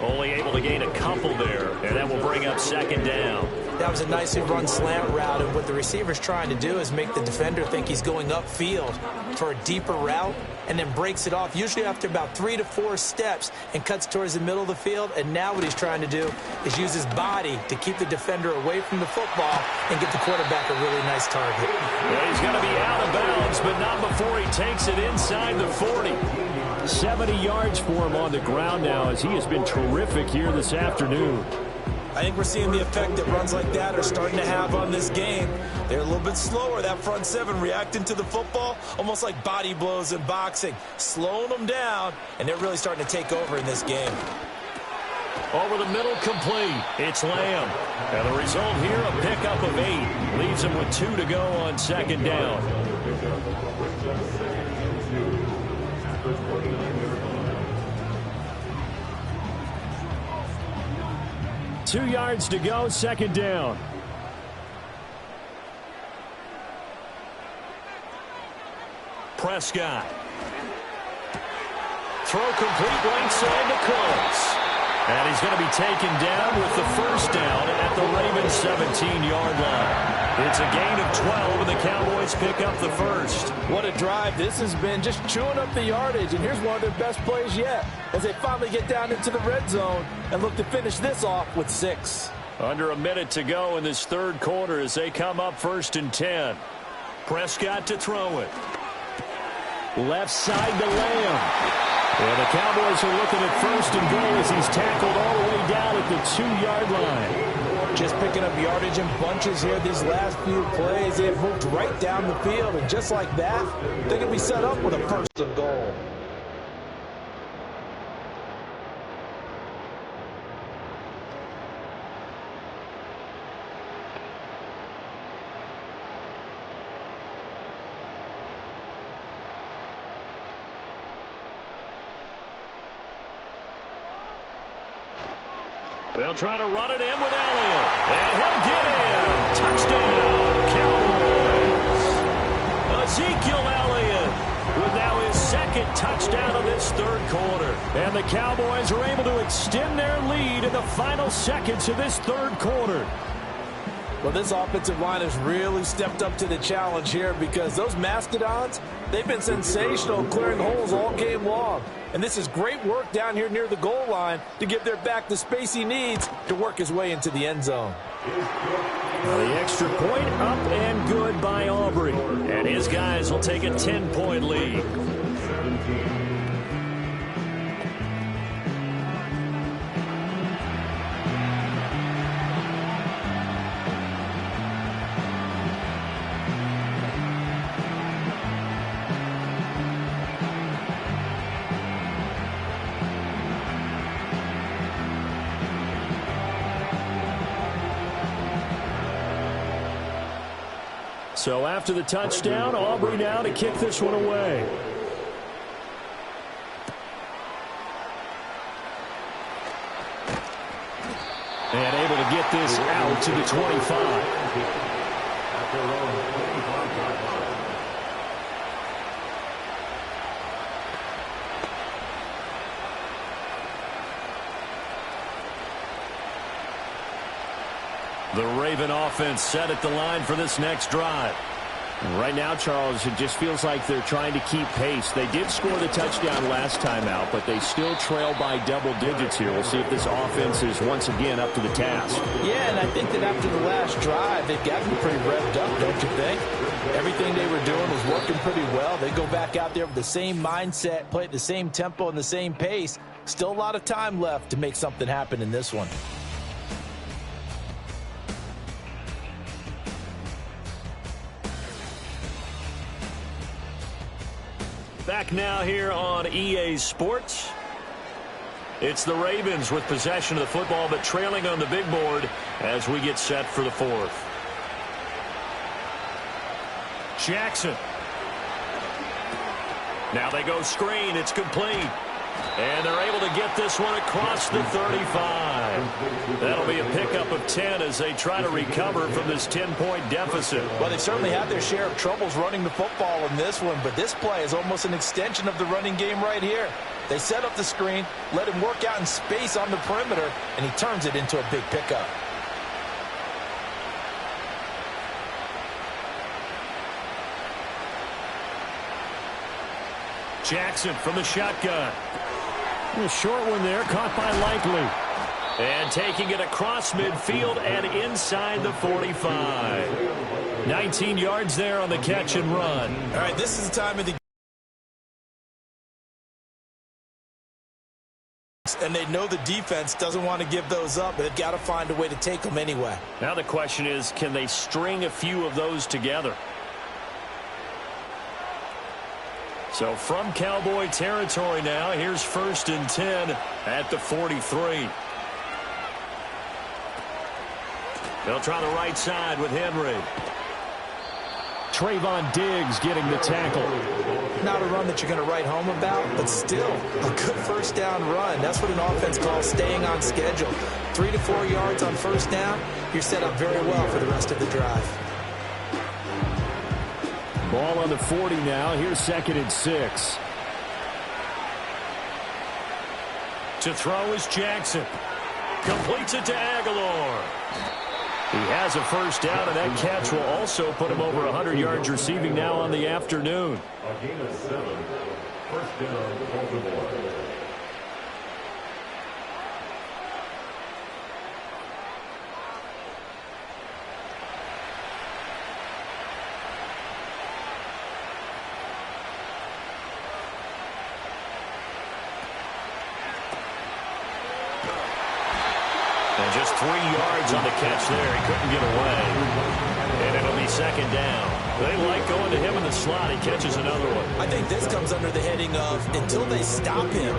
Only able to gain a couple there, and that will bring up 2nd down. That was a nicely run slant route, and what the receiver's trying to do is make the defender think he's going upfield for a deeper route, and then breaks it off, usually after about 3 to 4 steps, and cuts towards the middle of the field. And now what he's trying to do is use his body to keep the defender away from the football and get the quarterback a really nice target. Yeah, he's going to be out of bounds, but not before he takes it inside the 40. 70 yards for him on the ground now, as he has been terrific here this afternoon. I think we're seeing the effect that runs like that are starting to have on this game. They're a little bit slower, that front 7, reacting to the football, almost like body blows in boxing, slowing them down, and they're really starting to take over in this game. Over the middle, complete. It's Lamb. And the result here, a pickup of 8. Leaves him with 2 to go on 2nd down. 2 yards to go, second down. Prescott. Throw complete right side to Cooks. And he's going to be taken down with the first down at the Ravens' 17-yard line. It's a gain of 12, and the Cowboys pick up the first. What a drive this has been, just chewing up the yardage. And here's one of their best plays yet as they finally get down into the red zone and look to finish this off with 6. Under a minute to go in this third quarter as they come up 1st and 10. Prescott to throw it. Left side to Lamb. And the Cowboys are looking at 1st and goal as he's tackled all the way down at the 2-yard line. Just picking up yardage in bunches here these last few plays. They have moved right down the field, and just like that, they're going to be set up with a 1st and goal. They'll try to run it in with Elliott. And he'll get in. Touchdown, Cowboys. Ezekiel Elliott with now his 2nd touchdown of this third quarter. And the Cowboys are able to extend their lead in the final seconds of this third quarter. Well, this offensive line has really stepped up to the challenge here because those Mastodons, they've been sensational clearing holes all game long. And this is great work down here near the goal line to give their back the space he needs to work his way into the end zone. Well, the extra point up and good by Aubrey. And his guys will take a 10-point lead. So after the touchdown, Aubrey now to kick this one away. And able to get this out to the 25. The Raven offense set at the line for this next drive. Right now, Charles, it just feels like they're trying to keep pace. They did score the touchdown last time out, but they still trail by double digits here. We'll see if this offense is once again up to the task. Yeah, and I think that after the last drive, they've gotten pretty revved up, don't you think? Everything they were doing was working pretty well. They go back out there with the same mindset, play at the same tempo and the same pace. Still a lot of time left to make something happen in this one. Back now here on EA Sports. It's the Ravens with possession of the football, but trailing on the big board as we get set for the fourth. Jackson. Now they go screen. It's complete. And they're able to get this one across the 35. That'll be a pickup of 10 as they try to recover from this 10-point deficit. Well, they certainly had their share of troubles running the football in this one, but this play is almost an extension of the running game right here. They set up the screen, let him work out in space on the perimeter, and he turns it into a big pickup. Jackson from the shotgun. A short one there, caught by Likely. And taking it across midfield and inside the 45. 19 yards there on the catch and run. All right, this is the time of the and they know the defense doesn't want to give those up, but they've got to find a way to take them anyway. Now the question is, can they string a few of those together? So from Cowboy territory now, here's 1st and 10 at the 43. They'll try the right side with Henry. Trayvon Diggs getting the tackle. not a run that you're going to write home about, but still a good first down run. That's what an offense calls staying on schedule. 3 to 4 yards on first down, you're set up very well for the rest of the drive. Ball on the 40 now. Here's 2nd and 6. To throw is Jackson. Completes it to Aguilar. He has a first down, and that catch will also put him over 100 yards receiving now on the afternoon. A gain of 7. First down, Baltimore. And just 3 yards on the catch there. He couldn't get away. And it'll be 2nd down. They like going to him in the slot. He catches another one. I think this comes under the heading of until they stop him,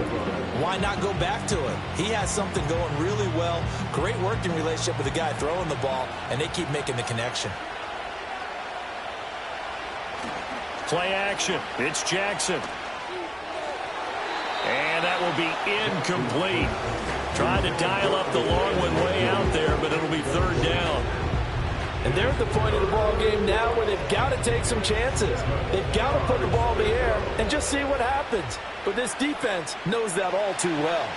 why not go back to it? He has something going really well. Great working relationship with the guy throwing the ball, and they keep making the connection. Play action. It's Jackson. And that will be incomplete. Trying to dial up the long one way out there, but it'll be 3rd down. And they're at the point of the ball game now where they've got to take some chances. They've got to put the ball in the air and just see what happens. But this defense knows that all too well.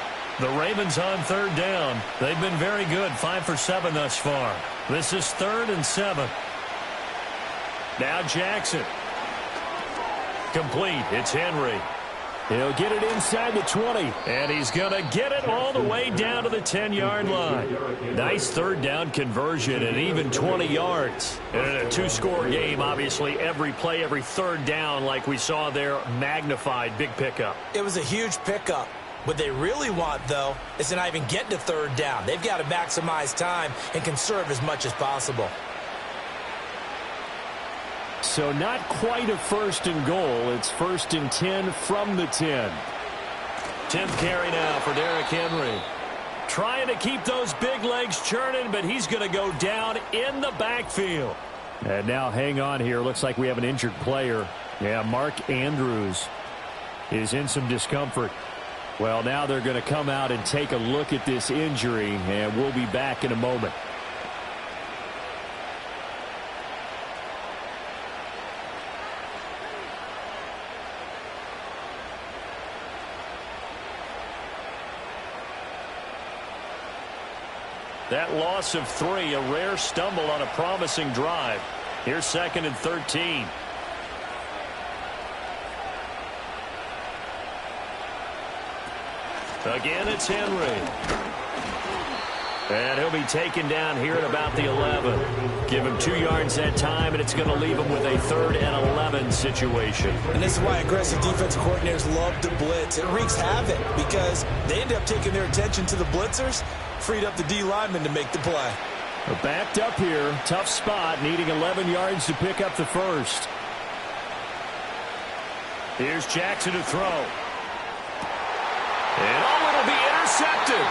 The Ravens on 3rd down. They've been very good, 5 for 7 thus far. This is 3rd and 7. Now Jackson. Complete. It's Henry. He'll get it inside the 20. And he's going to get it all the way down to the 10-yard line. Nice 3rd down conversion and even 20 yards. And in a 2-score game, obviously, every play, every 3rd down, like we saw there, magnified. Big pickup. It was a huge pickup. What they really want, though, is to not even get to 3rd down. They've got to maximize time and conserve as much as possible. So not quite a 1st and goal. It's 1st and 10 from the 10. 10th carry now for Derrick Henry. Trying to keep those big legs churning, but he's going to go down in the backfield. And now hang on here. Looks like we have an injured player. Yeah, Mark Andrews is in some discomfort. Well, now they're going to come out and take a look at this injury, and we'll be back in a moment. That loss of 3, a rare stumble on a promising drive. Here's 2nd and 13. Again, it's Henry. And he'll be taken down here at about the 11. Give him 2 yards that time, and it's going to leave him with a 3rd and 11 situation. And this is why aggressive defensive coordinators love to blitz. It wreaks havoc because they end up taking their attention to the blitzers, freed up the D lineman to make the play. Backed up here, tough spot, needing 11 yards to pick up the 1st. Here's Jackson to throw. And it'll be intercepted.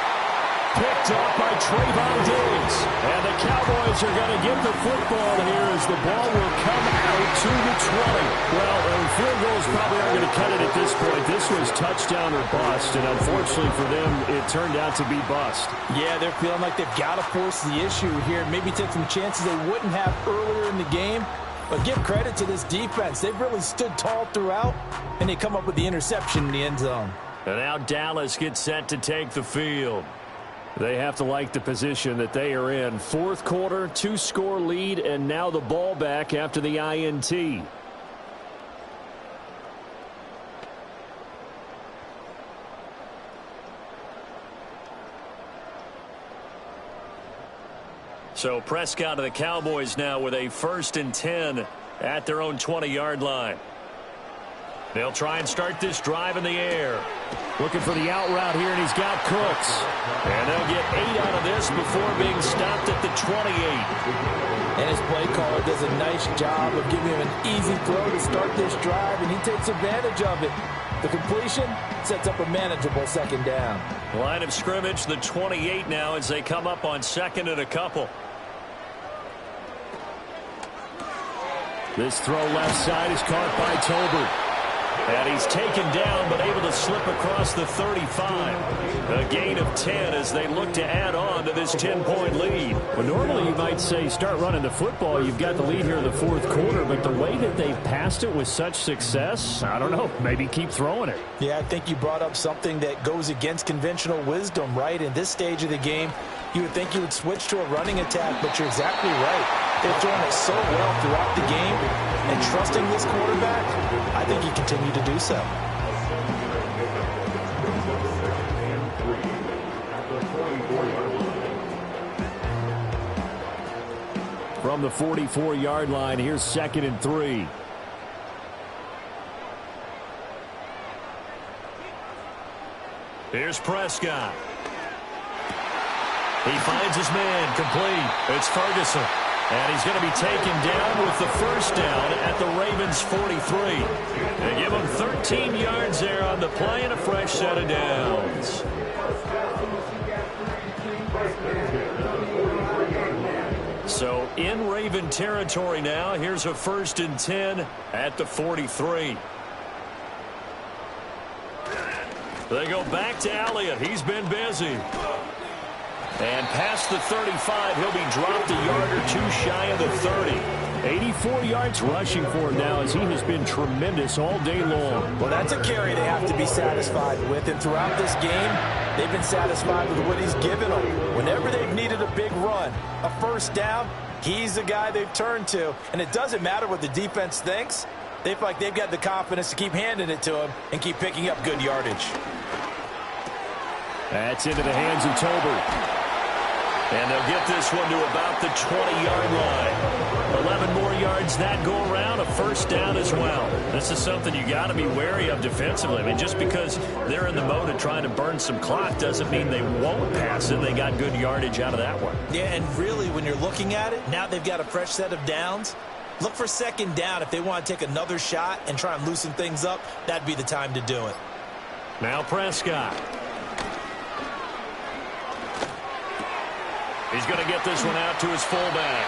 Picked off by Trayvon Diggs. And the Cowboys are going to get the football here as the ball will come out to the 20. Well, field goals probably aren't going to cut it at this point. This was touchdown or bust, and unfortunately for them, it turned out to be bust. Yeah, they're feeling like they've got to force the issue here, maybe take some chances they wouldn't have earlier in the game. But give credit to this defense. They've really stood tall throughout, and they come up with the interception in the end zone. And now Dallas gets set to take the field. They have to like the position that they are in. 4th quarter, 2-score lead, and now the ball back after the INT. So Prescott of the Cowboys now with a 1st and 10 at their own 20-yard line. They'll try and start this drive in the air. Looking for the out route here, and he's got Cooks. And they'll get 8 out of this before being stopped at the 28. And his play caller does a nice job of giving him an easy throw to start this drive, and he takes advantage of it. The completion sets up a manageable 2nd down. Line of scrimmage, the 28 now as they come up on 2nd and a couple. This throw left side is caught by Tolbert. And he's taken down, but able to slip across the 35. A gain of 10 as they look to add on to this 10-point lead. Well, normally you might say start running the football. You've got the lead here in the fourth quarter, but the way that they've passed it with such success, I don't know, maybe keep throwing it. Yeah, I think you brought up something that goes against conventional wisdom, right? In this stage of the game, you would think you would switch to a running attack, but you're exactly right. They've thrown it so well throughout the game, and trusting this quarterback, I think you continue to do so. From the 44-yard line, here's 2nd and 3. Here's Prescott. He finds his man, complete. It's Ferguson. And he's going to be taken down with the first down at the Ravens' 43. They give him 13 yards there on the play and a fresh set of downs. So in Raven territory now. Here's a 1st and 10 at the 43. They go back to Elliott. He's been busy. And past the 35, he'll be dropped a yard or two shy of the 30. 84 yards rushing for him now as he has been tremendous all day long. Well, that's a carry they have to be satisfied with. And throughout this game, they've been satisfied with what he's given them. Whenever they've needed a big run, a first down, he's the guy they've turned to. And it doesn't matter what the defense thinks. They feel like they've got the confidence to keep handing it to him and keep picking up good yardage. That's into the hands of Tolbert. And they'll get this one to about the 20-yard line. 11 more yards that go around, a first down as well. This is something you got to be wary of defensively. I mean, just because they're in the mode of trying to burn some clock doesn't mean they won't pass it. They got good yardage out of that one. Yeah, and really, when you're looking at it, now they've got a fresh set of downs. Look for 2nd down. If they want to take another shot and try and loosen things up, that'd be the time to do it. Now Prescott. He's going to get this one out to his fullback.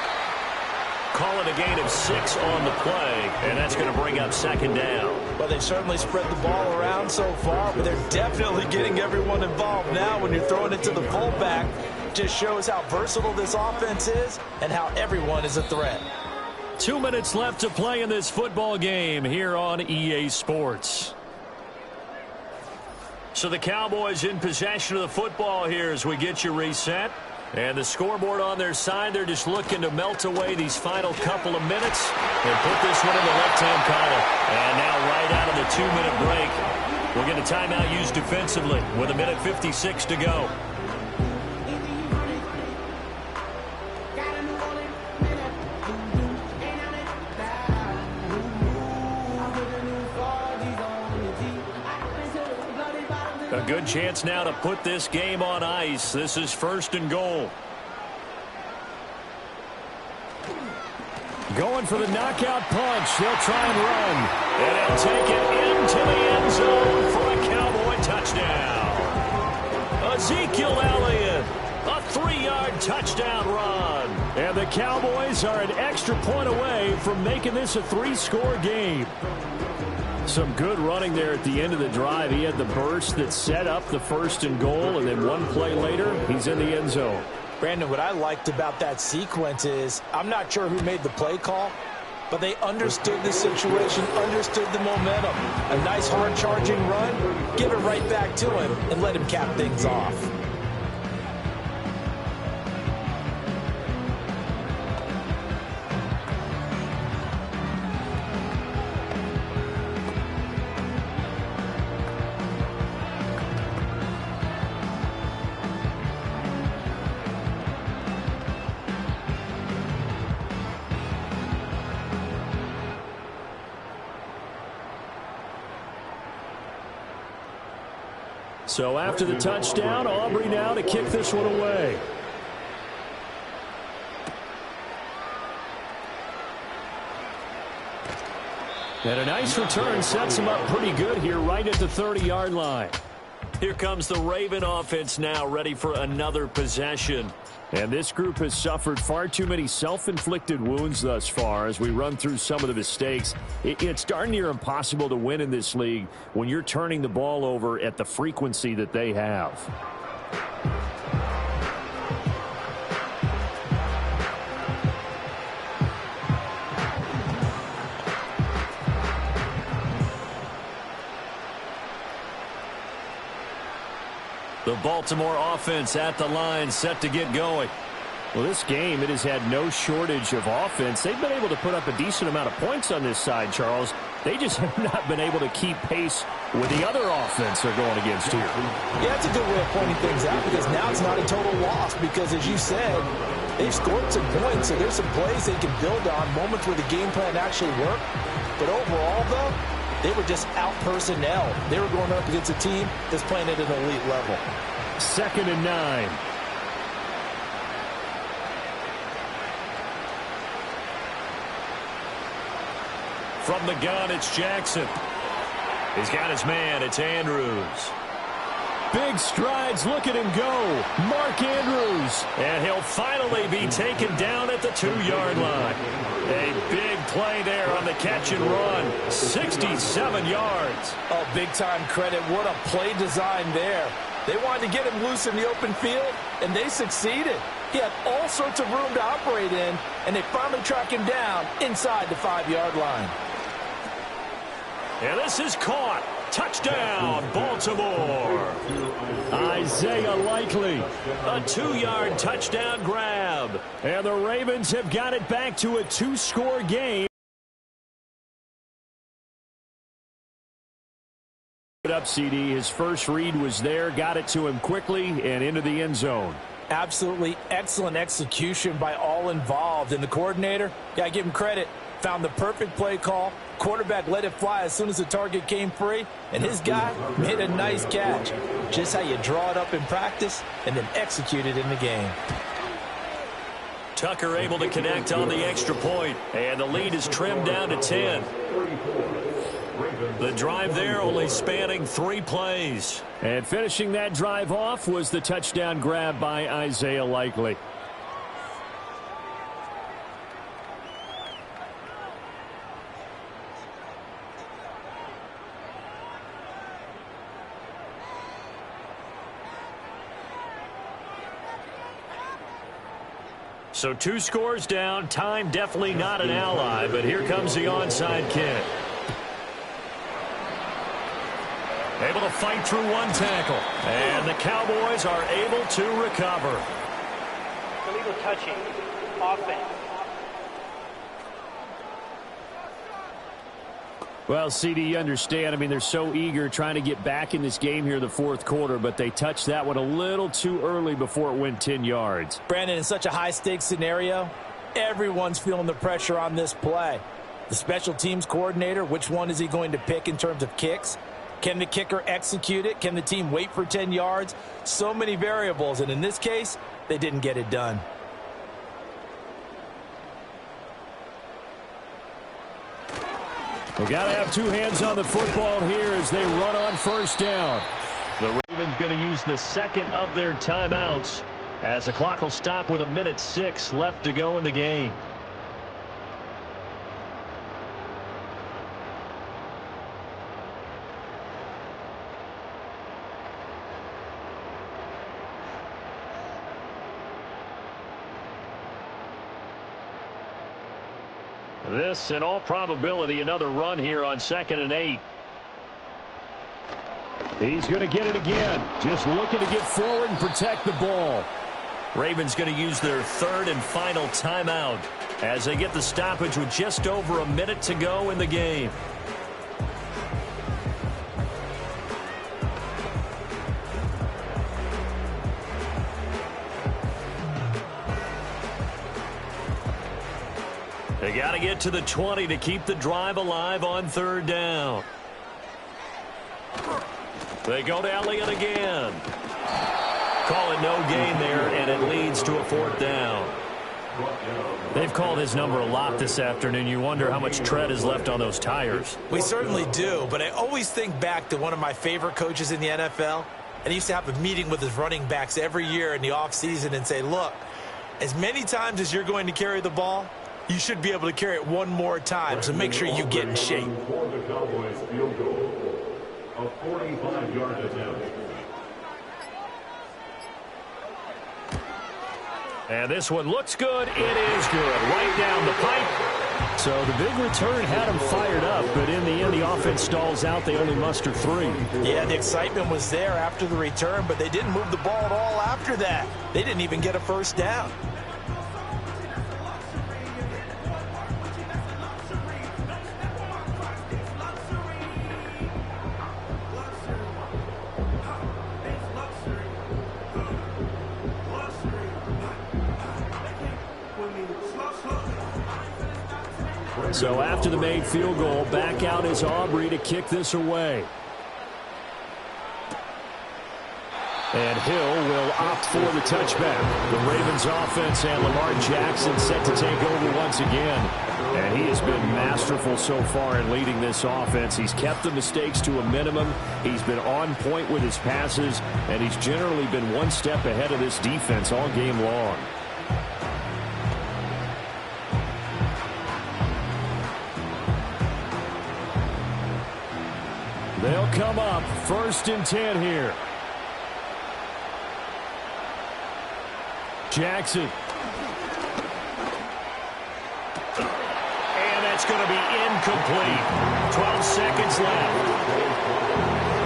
Call it a gain of 6 on the play, and that's going to bring up 2nd down. Well, they've certainly spread the ball around so far, but they're definitely getting everyone involved now when you're throwing it to the fullback. Just shows how versatile this offense is and how everyone is a threat. 2 minutes left to play in this football game here on EA Sports. So the Cowboys in possession of the football here as we get you reset. And the scoreboard on their side, they're just looking to melt away these final couple of minutes and put this one in the left-hand column. And now right out of the 2-minute break, we'll get a timeout used defensively with 1:56 to go. A good chance now to put this game on ice. This is 1st and goal. Going for the knockout punch. They'll try and run. And they'll take it into the end zone for a Cowboy touchdown. Ezekiel Elliott, a 3-yard touchdown run. And the Cowboys are an extra point away from making this a 3-score game. Some good running there at the end of the drive. He had the burst that set up the 1st and goal, and then one play later, he's in the end zone. Brandon, what I liked about that sequence is I'm not sure who made the play call, but they understood the situation, understood the momentum. A nice hard-charging run, give it right back to him, and let him cap things off. So after the touchdown, Aubrey now to kick this one away. And a nice return sets him up pretty good here right at the 30-yard line. Here comes the Raven offense now, ready for another possession. And this group has suffered far too many self-inflicted wounds thus far as we run through some of the mistakes. It's darn near impossible to win in this league when you're turning the ball over at the frequency that they have. The Baltimore offense at the line, set to get going. Well, this game, it has had no shortage of offense. They've been able to put up a decent amount of points on this side, Charles. They just have not been able to keep pace with the other offense they're going against here. Yeah, that's a good way of pointing things out because now it's not a total loss because, as you said, they've scored some points, so there's some plays they can build on, moments where the game plan actually worked. But overall, though, they were just out-personnel. They were going up against a team that's playing at an elite level. 2nd and 9. From the gun, it's Jackson. He's got his man. It's Andrews. Big strides. Look at him go. Mark Andrews. And he'll finally be taken down at the 2-yard line. A big play there on the catch and run. 67 yards. Oh, big-time credit. What a play design there. They wanted to get him loose in the open field, and they succeeded. He had all sorts of room to operate in, and they finally track him down inside the 5-yard line. And this is caught. Touchdown, Baltimore. Isaiah Likely. A 2-yard touchdown grab. And the Ravens have got it back to a 2-score game. Up, CD. His first read was there, got it to him quickly and into the end zone. Absolutely excellent execution by all involved. And the coordinator, got to give him credit, found the perfect play call. Quarterback let it fly as soon as the target came free, and his guy made a nice catch. Just how you draw it up in practice and then execute it in the game. Tucker able to connect on the extra point, and the lead is trimmed down to 10. The drive there only spanning 3 plays. And finishing that drive off was the touchdown grab by Isaiah Likely. So 2 scores down. Time definitely not an ally, but here comes the onside kick. Able to fight through 1 tackle. And the Cowboys are able to recover. Illegal touching. Offense. Well, CD, you understand. I mean, they're so eager trying to get back in this game here in the 4th quarter, but they touched that one a little too early before it went 10 yards. Brandon, in such a high-stakes scenario, everyone's feeling the pressure on this play. The special teams coordinator, which one is he going to pick in terms of kicks? Can the kicker execute it? Can the team wait for 10 yards? So many variables, and in this case, they didn't get it done. We got to have 2 hands on the football here as they run on 1st down. The Ravens going to use the 2nd of their timeouts as the clock will stop with 1:06 left to go in the game. This, in all probability, another run here on 2nd and 8. He's going to get it again. Just looking to get forward and protect the ball. Ravens going to use their 3rd and final timeout as they get the stoppage with just over a minute to go in the game. They got to get to the 20 to keep the drive alive on 3rd down. They go to Elliott again. Call it no gain there, and it leads to a 4th down. They've called his number a lot this afternoon. You wonder how much tread is left on those tires. We certainly do, but I always think back to one of my favorite coaches in the NFL, and he used to have a meeting with his running backs every year in the offseason and say, look, as many times as you're going to carry the ball, you should be able to carry it one more time, so make sure you get in shape. For the Cowboys field goal, a 45-yard attempt. And this one looks good. It is good. Right down the pipe. So the big return had him fired up, but in the end, the offense stalls out. They only muster 3. Yeah, the excitement was there after the return, but they didn't move the ball at all after that. They didn't even get a first down. So after the made field goal, back out is Aubrey to kick this away. And Hill will opt for the touchback. The Ravens offense and Lamar Jackson set to take over once again. And he has been masterful so far in leading this offense. He's kept the mistakes to a minimum. He's been on point with his passes. And he's generally been one step ahead of this defense all game long. They'll come up 1st and 10 here. Jackson. And that's going to be incomplete. 12 seconds left.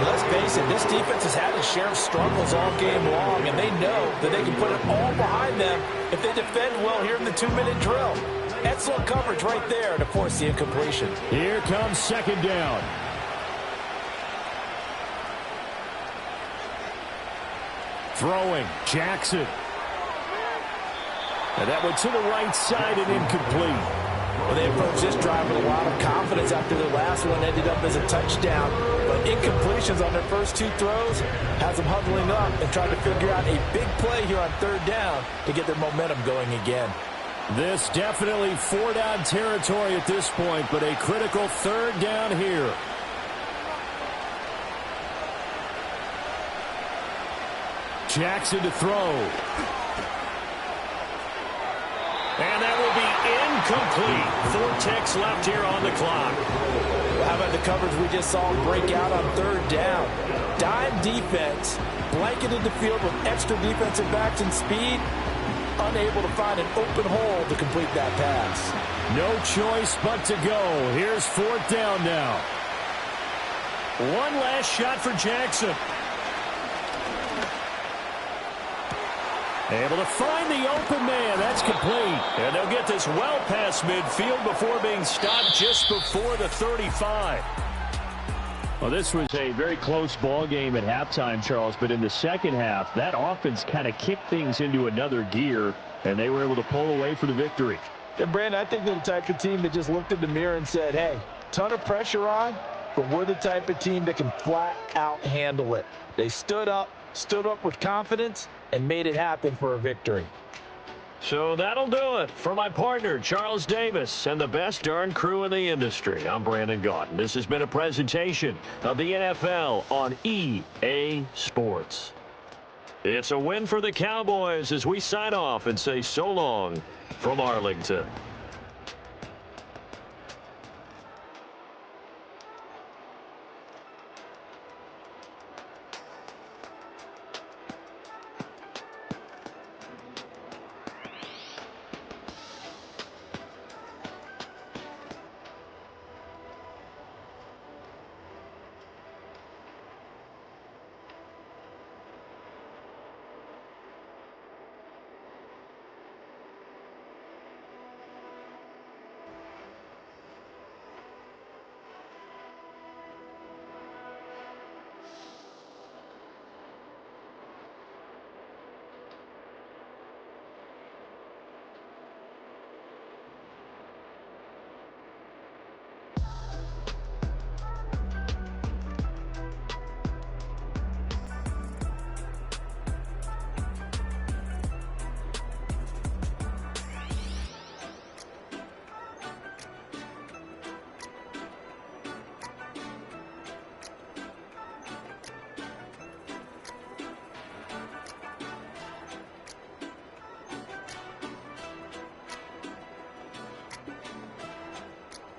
Let's face it, this defense has had its share of struggles all game long, and they know that they can put it all behind them if they defend well here in the 2-minute drill. Excellent coverage right there to force the incompletion. Here comes 2nd down. Throwing, Jackson. And that went to the right side and incomplete. Well, they approached this drive with a lot of confidence after their last one ended up as a touchdown. But incompletions on their first 2 throws has them huddling up and trying to figure out a big play here on 3rd down to get their momentum going again. This definitely 4-down territory at this point, but a critical 3rd down here. Jackson to throw. And that will be incomplete. 4 ticks left here on the clock. Well, how about the coverage we just saw break out on 3rd down? Dime defense, blanketed the field with extra defensive backs and speed, unable to find an open hole to complete that pass. No choice but to go. Here's 4th down now. One last shot for Jackson. Able to find the open man. That's complete. And they'll get this well past midfield before being stopped just before the 35. Well, this was a very close ball game at halftime, Charles, but in the second half, that offense kind of kicked things into another gear, and they were able to pull away for the victory. And Brandon, I think they're the type of team that just looked in the mirror and said, hey, ton of pressure on, but we're the type of team that can flat out handle it. They stood up with confidence, and made it happen for a victory. So that'll do it for my partner, Charles Davis, and the best darn crew in the industry. I'm Brandon Gaudin. This has been a presentation of the NFL on EA Sports. It's a win for the Cowboys as we sign off and say so long from Arlington.